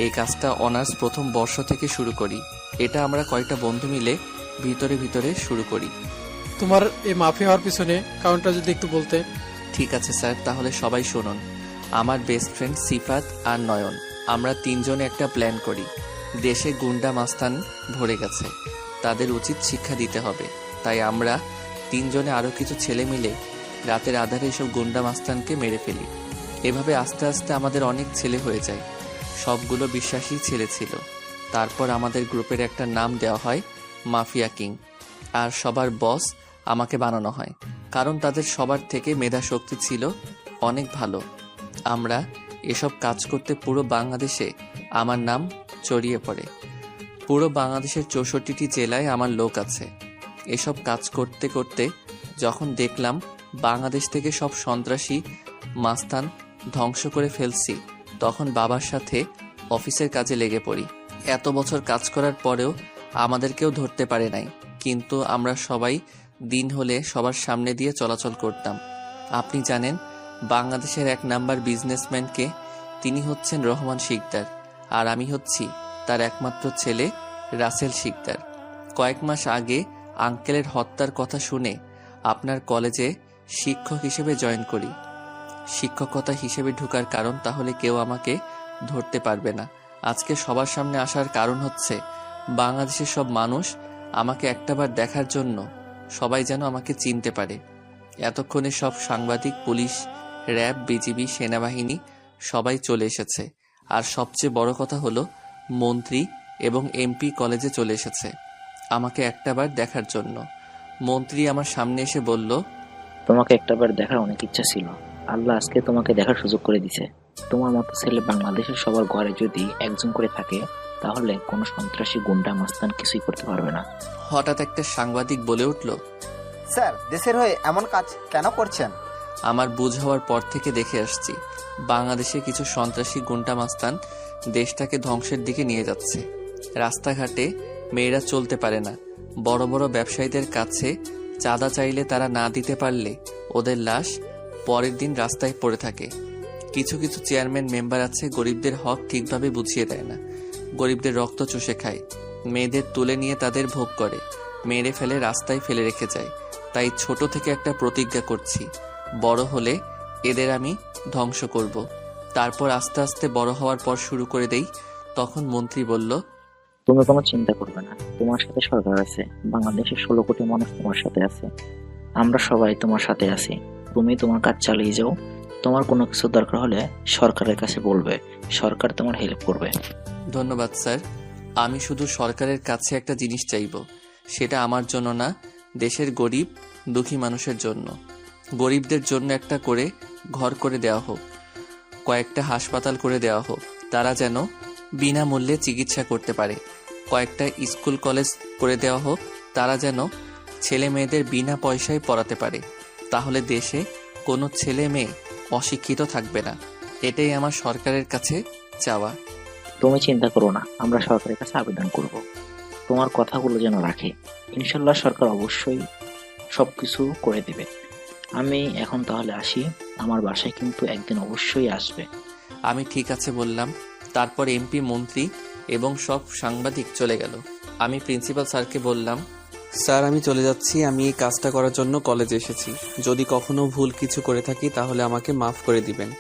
এই কাজটা অনার্স প্রথম বর্ষ থেকে শুরু করি। এটা আমরা কয়েকটা বন্ধু মিলে ভিতরে ভিতরে শুরু করি। তোমার এই মাফিয়া হওয়ার পিছনে কারণটা যদি একটু বলতে। ঠিক আছে স্যার, তাহলে সবাই শুনুন। আমার বেস্ট ফ্রেন্ড সিফাত আর নয়ন, আমরা তিনজনে একটা প্ল্যান করি। দেশে গুন্ডা মাস্তান ভরে গেছে, তাদের উচিত শিক্ষা দিতে হবে। তাই আমরা তিনজনে আরও কিছু ছেলে মিলে রাতের আধারে এসব গুন্ডা মাস্তানকে মেরে ফেলি। এভাবে আস্তে আস্তে আমাদের অনেক ছেলে হয়ে যায়। সবগুলো বিশ্বাসী ছেলে ছিল। তারপর আমাদের গ্রুপের একটা নাম দেওয়া হয় মাফিয়া কিং, আর সবার বস আমাকে বানানো হয়, কারণ তাদের সবার থেকে মেধা শক্তি ছিল অনেক ভালো। আমরা এসব কাজ করতে পুরো বাংলাদেশে আমার নাম ছড়িয়ে পড়ে। পুরো বাংলাদেশের 64টি জেলায় আমার লোক আছে। এসব কাজ করতে করতে যখন দেখলাম বাংলাদেশ থেকে সব সন্ত্রাসী মাস্তান ধ্বংস করে ফেলছি, তখন বাবার সাথে অফিসের কাজে লেগে পড়ি। এত বছর কাজ করার পরেও আমাদের কেউ ধরতে পারে নাই, কিন্তু আমরা সবাই দিন হলে সবার সামনে দিয়ে চলাচল করতাম। আপনি জানেন বাংলাদেশের 1 নাম্বার বিজনেসম্যানকে? তিনি হচ্ছেন রহমান শিকদার, আর আমি হচ্ছি তার একমাত্র ছেলে রাসেল শিকদার। কয়েক মাস আগে আঙ্কেলের হত্যার কথা শুনে আপনার কলেজে শিক্ষক হিসেবে জয়েন করি। শিক্ষকতা হিসেবে ঢোকার কারণ তাহলে কেউ আমাকে ধরতে পারবে না। আজকে সবার সামনে আসার কারণ হচ্ছে বাংলাদেশের সব মানুষ আমাকে একটাবার দেখার জন্য সবাই যেন আমাকে চিনতে পারে। এতক্ষণে সব সাংবাদিক, পুলিশ, র্যাব, বিজিবি, সেনাবাহিনী সবাই চলে এসেছে। আর সবচেয়ে বড় কথা হলো মন্ত্রী এবং এমপি কলেজে চলে এসেছে আমাকে একটাবার দেখার জন্য। মন্ত্রী আমার সামনে এসে বলল, তোমাকে একটাবার দেখার অনেক ইচ্ছা ছিল, আল্লাহ আজকে তোমাকে দেখার সুযোগ করে দিছে। তোমার মতো ছেলে বাংলাদেশের সবার ঘরে যদি একজন করে থাকে, তাহলে কোনো সন্ত্রাসী গুন্ডা মাস্তান কিছুই করতে পারবে না। হঠাৎ একটা সাংবাদিক বলে উঠল, স্যার দেশের হয়ে এমন কাজ কেন করছেন? আমার বুঝ হওয়ার পর থেকে দেখে আসছি বাংলাদেশে কিছু সন্ত্রাসী গুন্ডা মাস্তান দেশটাকে ধ্বংসের দিকে নিয়ে যাচ্ছে। রাস্তাঘাটে মেয়েরা চলতে পারে না। বড় বড় ব্যবসায়ীদের কাছে চাঁদা চাইলে তারা না দিতে পারলে ওদের লাশ পরের দিন রাস্তায় পড়ে থাকে। কিছু কিছু চেয়ারম্যান মেম্বার আছে গরিবদের হক ঠিকভাবে বুঝিয়ে দেয় না, গরিবদের রক্ত চুষে খায়, মেয়েদের তুলে নিয়ে তাদের ভোগ করে, মেরে ফেলে রাস্তায় ফেলে রেখে যায়। তাই ছোট থেকে একটা প্রতিজ্ঞা করছি, বড় হলে এদের আমি ধ্বংস করব। তারপর আস্তে আস্তে বড় হওয়ার পর শুরু করে দেই। তখন মন্ত্রী বলল, তুমি কোনো চিন্তা করবে না, তোমার সাথে সরকার আছে, বাংলাদেশের 16 কোটি মানুষ তোমার সাথে আছে, আমরা সবাই তোমার সাথে আছি। তুমি তোমার কাজ চালিয়ে যাও। তোমার কোনো কিছু দরকার হলে সরকারের কাছে বলবে, সরকার তোমার হেল্প করবে। ধন্যবাদ স্যার। আমি শুধু সরকারের কাছে একটা জিনিস চাইব, সেটা আমার জন্য না, দেশের গরিব দুঃখী মানুষের জন্য। গরিবদের জন্য একটা করে ঘর করে দেওয়া হোক, কয়েকটা হাসপাতাল করে দেওয়া হোক, তারা যেন বিনামূল্যে চিকিৎসা করতে পারে। কয়েকটা স্কুল কলেজ করে দেওয়া হোক, তারা যেন ছেলে মেয়েদের বিনা পয়সায় পড়াতে পারে। তাহলে দেশে কোনো ছেলে মেয়ে অশিক্ষিত থাকবে না। এটাই আমার সরকারের কাছে চাওয়া। তুমি চিন্তা করো না, আমরা সরকারের কাছে আবেদন করব তোমার কথাগুলো যেন রাখে। ইনশাল্লাহ সরকার অবশ্যই সবকিছু করে দেবে। আমি এখন তাহলে আসি, আমার বাসায় কিন্তু একদিন অবশ্যই আসবে। আমি ঠিক আছে বললাম। তারপর এমপি, মন্ত্রী এবং সব সাংবাদিক চলে গেল। আমি প্রিন্সিপাল স্যারকে বললাম, স্যার আমি চলে যাচ্ছি, আমি এই কাজটা করার জন্য কলেজে এসেছি। যদি কখনো ভুল কিছু করে থাকি তাহলে আমাকে মাফ করে দিবেন।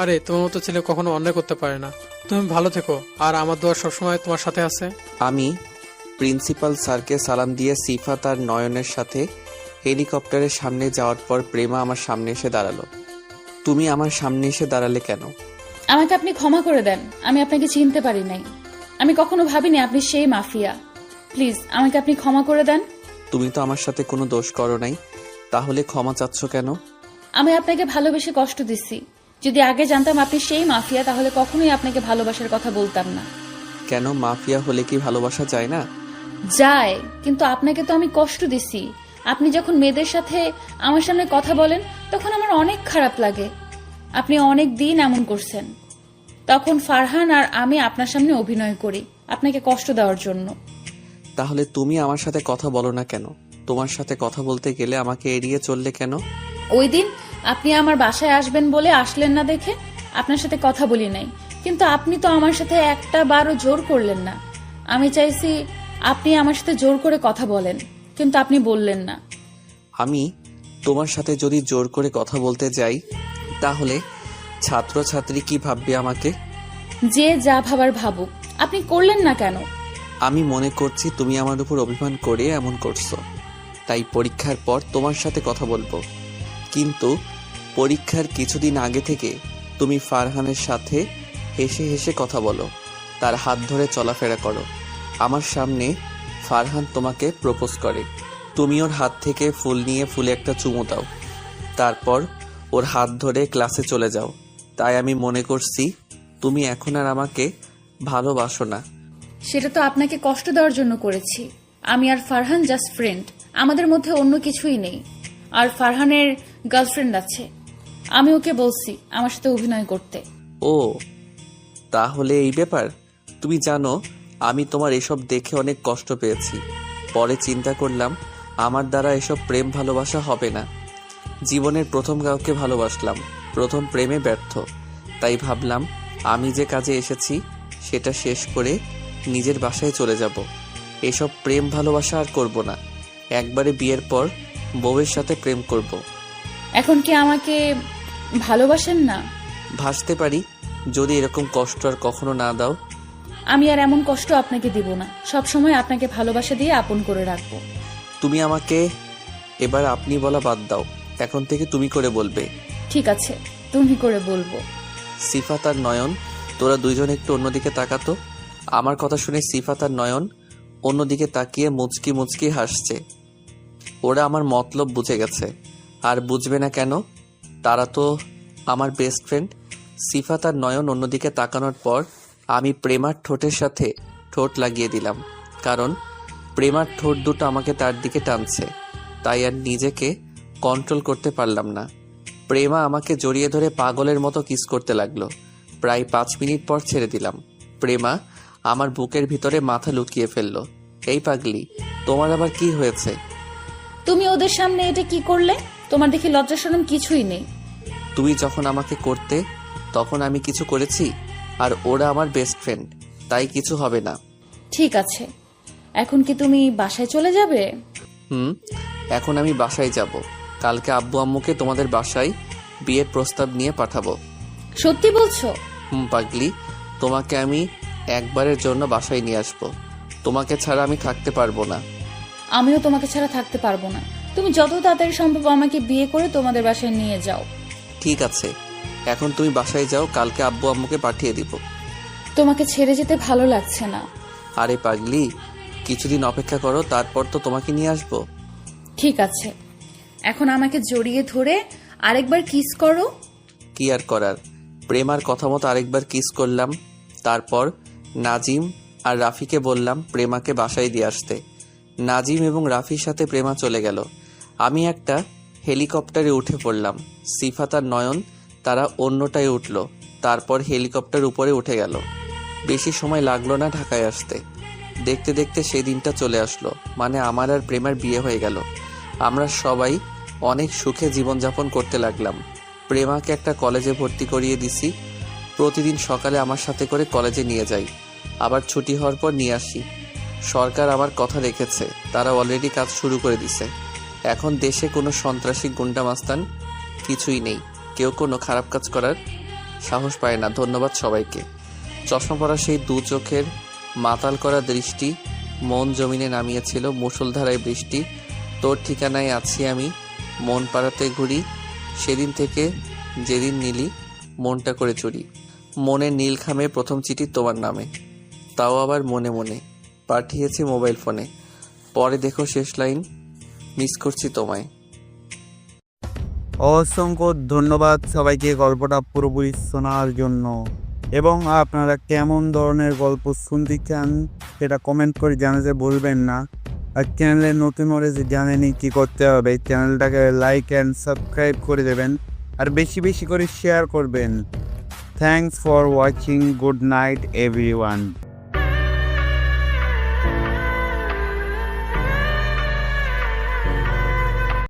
আরে তোমার মতো ছেলে কখনো অন্যায় করতে পারে না। তুমি ভালো থেকো, আর আমার দোয়া সবসময় তোমার সাথে আছে। আমি প্রিন্সিপাল স্যারকে সালাম দিয়ে সিফাত আর নয়নের সাথে হেলিকপ্টারের সামনে যাওয়ার পর প্রেমা আমার সামনে এসে দাঁড়ালো। তুমি আমার সামনে এসে দাঁড়ালে কেন? আমাকে আপনি ক্ষমা করে দেন, আমি আপনাকে চিনতে পারি নাই। আমি কখনো ভাবিনি আপনি সেই মাফিয়া। প্লিজ আমাকে আপনি ক্ষমা করে দেন। তুমি তো আমার সাথে কোনো দোষ করো নাই, তাহলে ক্ষমা চাচ্ছ কেন? আমি আপনাকে ভালোবেসে কষ্ট দিচ্ছি। যদি আগে জানতাম আপনি সেই মাফিয়া, তাহলে কখনোই আপনাকে ভালোবাসার কথা বলতাম না। কেন, মাফিয়া হলে কি ভালোবাসা যায় না? যায়, কিন্তু আপনাকে তো আমি কষ্ট দিছি। আপনি যখন মেয়েদের সাথে আমার সামনে কথা বলেন, তখন আমার অনেক খারাপ লাগে। আপনি অনেক দিন এমন করছেন। তখন ফারহান আর আমি আপনার সামনে অভিনয় করি আপনাকে কষ্ট দেওয়ার জন্য। তাহলে তুমি আমার সাথে কথা বলো না কেন? তোমার সাথে কথা বলতে গেলে আমাকে এড়িয়ে চললে কেন? ওই দিন আপনি আমার বাসায় আসবেন বলে আসলেন না দেখে আপনার সাথে কথা বলি নাই, কিন্তু আপনি তো আমার সাথে একটা বারও জোর করলেন না। আমি চাইছি আপনি আমার সাথে জোর করে কথা বলেন, কিন্তু আপনি বললেন না। আমি তোমার সাথে যদি জোর করে কথা বলতে যাই, তাহলে ছাত্রছাত্রী কি ভাববে আমাকে? যে যা ভাবার ভাবুক, আপনি করলেন না কেন? আমি মনে করছি তুমি আমার উপর অভিমান করে এমন করছো, তাই পরীক্ষার পর তোমার সাথে কথা বলবো। কিন্তু পরীক্ষার কিছুদিন আগে থেকে তুমি ফারহানের সাথে হেসে হেসে কথা বলো, তার হাত ধরে চলাফেরা করো। আমার সামনে ফারহান তোমাকে প্রপোজ করে, তুমি ওর হাত থেকে ফুল নিয়ে ফুলে একটা চুমু দাও, তারপর ওর হাত ধরে ক্লাসে চলে যাও। তাই আমি মনে করছি তুমি এখন আর আমাকে ভালোবাসো না। সেটা তো আপনাকে কষ্ট দেওয়ার জন্য করেছি। আমি আর ফারহান জাস্ট ফ্রেন্ড, আমাদের মধ্যে অন্য কিছুই নেই। আর ফারহানের গার্লফ্রেন্ড আছে, আমি ওকে বলছি আমার সাথে অভিনয় করতে। ও, তাহলে এই ব্যাপার। তুমি জানো আমি তোমার এসব দেখে অনেক কষ্ট পেয়েছি। পরে চিন্তা করলাম আমার দ্বারা এসব প্রেম ভালোবাসা হবে না। জীবনের প্রথম কাউকে ভালোবাসলাম, প্রথম প্রেমে ব্যর্থ। তাই ভাবলাম আমি যে কাজে এসেছি সেটা শেষ করে নিজের বাসায় চলে যাব। এসব প্রেম ভালোবাসা আর করব না। একবারে বিয়ের পর বউয়ের সাথে প্রেম করব। এখন কি আমাকে ভালোবাসেন না? ভাসতে পারি, যদি এরকম কষ্ট আর কখনো না দাও। আমি আর এমন কষ্ট আপনাকে দিব না। সব সময় আপনাকে ভালোবাসা দিয়ে আপন করে রাখবো। তুমি আমাকে এবার আপনি বলা বাদ দাও, এখন থেকে তুমি করে বলবে। ঠিক আছে, তুমি করে বলবো। সিফাত আর নয়ন, তোরা দুইজন একটু অন্যদিকে তাকাতো। আমার কথা শুনে সিফাত আর নয়ন অন্যদিকে তাকিয়ে মুচকি মুচকি হাসছে। ওরা আমার মতলব বুঝে গেছে, আর বুঝবে না কেন? তারা তো আমার বেস্ট ফ্রেন্ড। সিফাত আর নয়ন অন্যদিকে তাকানোর পর আমি প্রেমার ঠোঁটের সাথে ঠোঁট লাগিয়ে দিলাম, কারণ প্রেমার ঠোঁট দুটো আমাকে তার দিকে টানছে। তাই আর নিজেকে কন্ট্রোল করতে পারলাম না। প্রেমা আমাকে জড়িয়ে ধরে পাগলের মতো কিস করতে লাগলো। প্রায় 5 মিনিট পর ছেড়ে দিলাম। প্রেমা আমার বুকের ভিতরে মাথা লুকিয়ে ফেললো। এই পাগলি, তোমার আবার কি হয়েছে? তুমি ওদের সামনে এটা কি করলে? তোমার দেখি লজ্জা শরম কিছুই নেই। তুমি যখন আমাকে করতে তখন আমি কিছু করেছি? আর ওরা আমার বেস্ট ফ্রেন্ড, তাই কিছু হবে না। ঠিক আছে, এখন কি তুমি বাসায় চলে যাবে? এখন আমি বাসায় যাব। কালকে আব্বু আম্মুকে তোমাদের বাসায় বিয়ের প্রস্তাব নিয়ে পাঠাবো। সত্যি বলছো? পাগলি, তোমাকে আমি একবারের জন্য বাসায় নিয়ে আসবো। তোমাকে ছাড়া আমি থাকতে পারবো না। আমিও তোমাকে ছাড়া থাকতে পারবো না। তুমি যত তাড়াতাড়ি সম্ভব আমাকে বিয়ে করে তোমাদের বাসায় নিয়ে যাও। ঠিক আছে, এখন তুমি বাসায় যাও, কালকে আব্বু আম্মুকে পাঠিয়ে দিব। তোমাকে ছেড়ে যেতে ভালো লাগছে না। আরে পাগলি, কিছুদিন অপেক্ষা করো, তারপর তো তোমাকে নিয়ে আসবো। ঠিক আছে, এখন আমাকে জড়িয়ে ধরে আরেকবার কিস করো। কি আর করার, প্রেমার কথা মতো আরেকবার কিস করলাম। তারপর নাজিম আর রাফিকে বললাম প্রেমাকে বাসায় দিয়ে আসতে। নাজিম এবং রাফির সাথে প্রেমা চলে গেল। আমি একটা হেলিকপ্টারে উঠে পড়লাম। সিফাত আর নয়ন তারা অন্যটায় উঠল, তারপর হেলিকপ্টার উপরে উঠে গেল। বেশি সময় লাগলো না ঢাকায় আসতে। দেখতে দেখতে সেই দিনটা চলে আসলো, মানে আমার আর প্রেমার বিয়ে হয়ে গেল। আমরা সবাই অনেক সুখে জীবনযাপন করতে লাগলাম। প্রেমাকে একটা কলেজে ভর্তি করিয়ে দিছি। প্রতিদিন সকালে আমার সাথে করে কলেজে নিয়ে যাই, আবার ছুটি হওয়ার পর নিয়ে আসি। সরকার আমার কথা রেখেছে, তারা অলরেডি কাজ শুরু করে দিছে। এখন দেশে কোনো সন্ত্রাসী গুন্ডা মাস্তান কিছুই নেই, কেউ কোনো খারাপ কাজ করার সাহস পায় না। ধন্যবাদ সবাইকে। চশমা পরা সেই দু চোখের মাতাল করা দৃষ্টি মন জমিনে নামিয়েছিল মুষলধারায় বৃষ্টি। তোর ঠিকানায় আছি আমি, মন পাড়াতে ঘুরি, সেদিন থেকে যেদিন নিলি মনটা করে চুরি। মনে নীল খামে প্রথম চিঠি তোমার নামে, তাও আবার মনে মনে পাঠিয়েছি মোবাইল ফোনে। পরে দেখো শেষ লাইন, মিস করছি তোমায়। অসংখ্য ধন্যবাদ সবাইকে গল্পটা পুরোপুরি শোনার জন্য। এবং আপনারা কেমন ধরনের গল্প শুনতে চান সেটা কমেন্ট করে জানাতে ভুলবেন না। আর চ্যানেলে নতুন হলে যে জানেনই কী করতে হবে, চ্যানেলটাকে লাইক অ্যান্ড সাবস্ক্রাইব করে দেবেন আর বেশি বেশি করে শেয়ার করবেন। Thanks for watching. Good night everyone.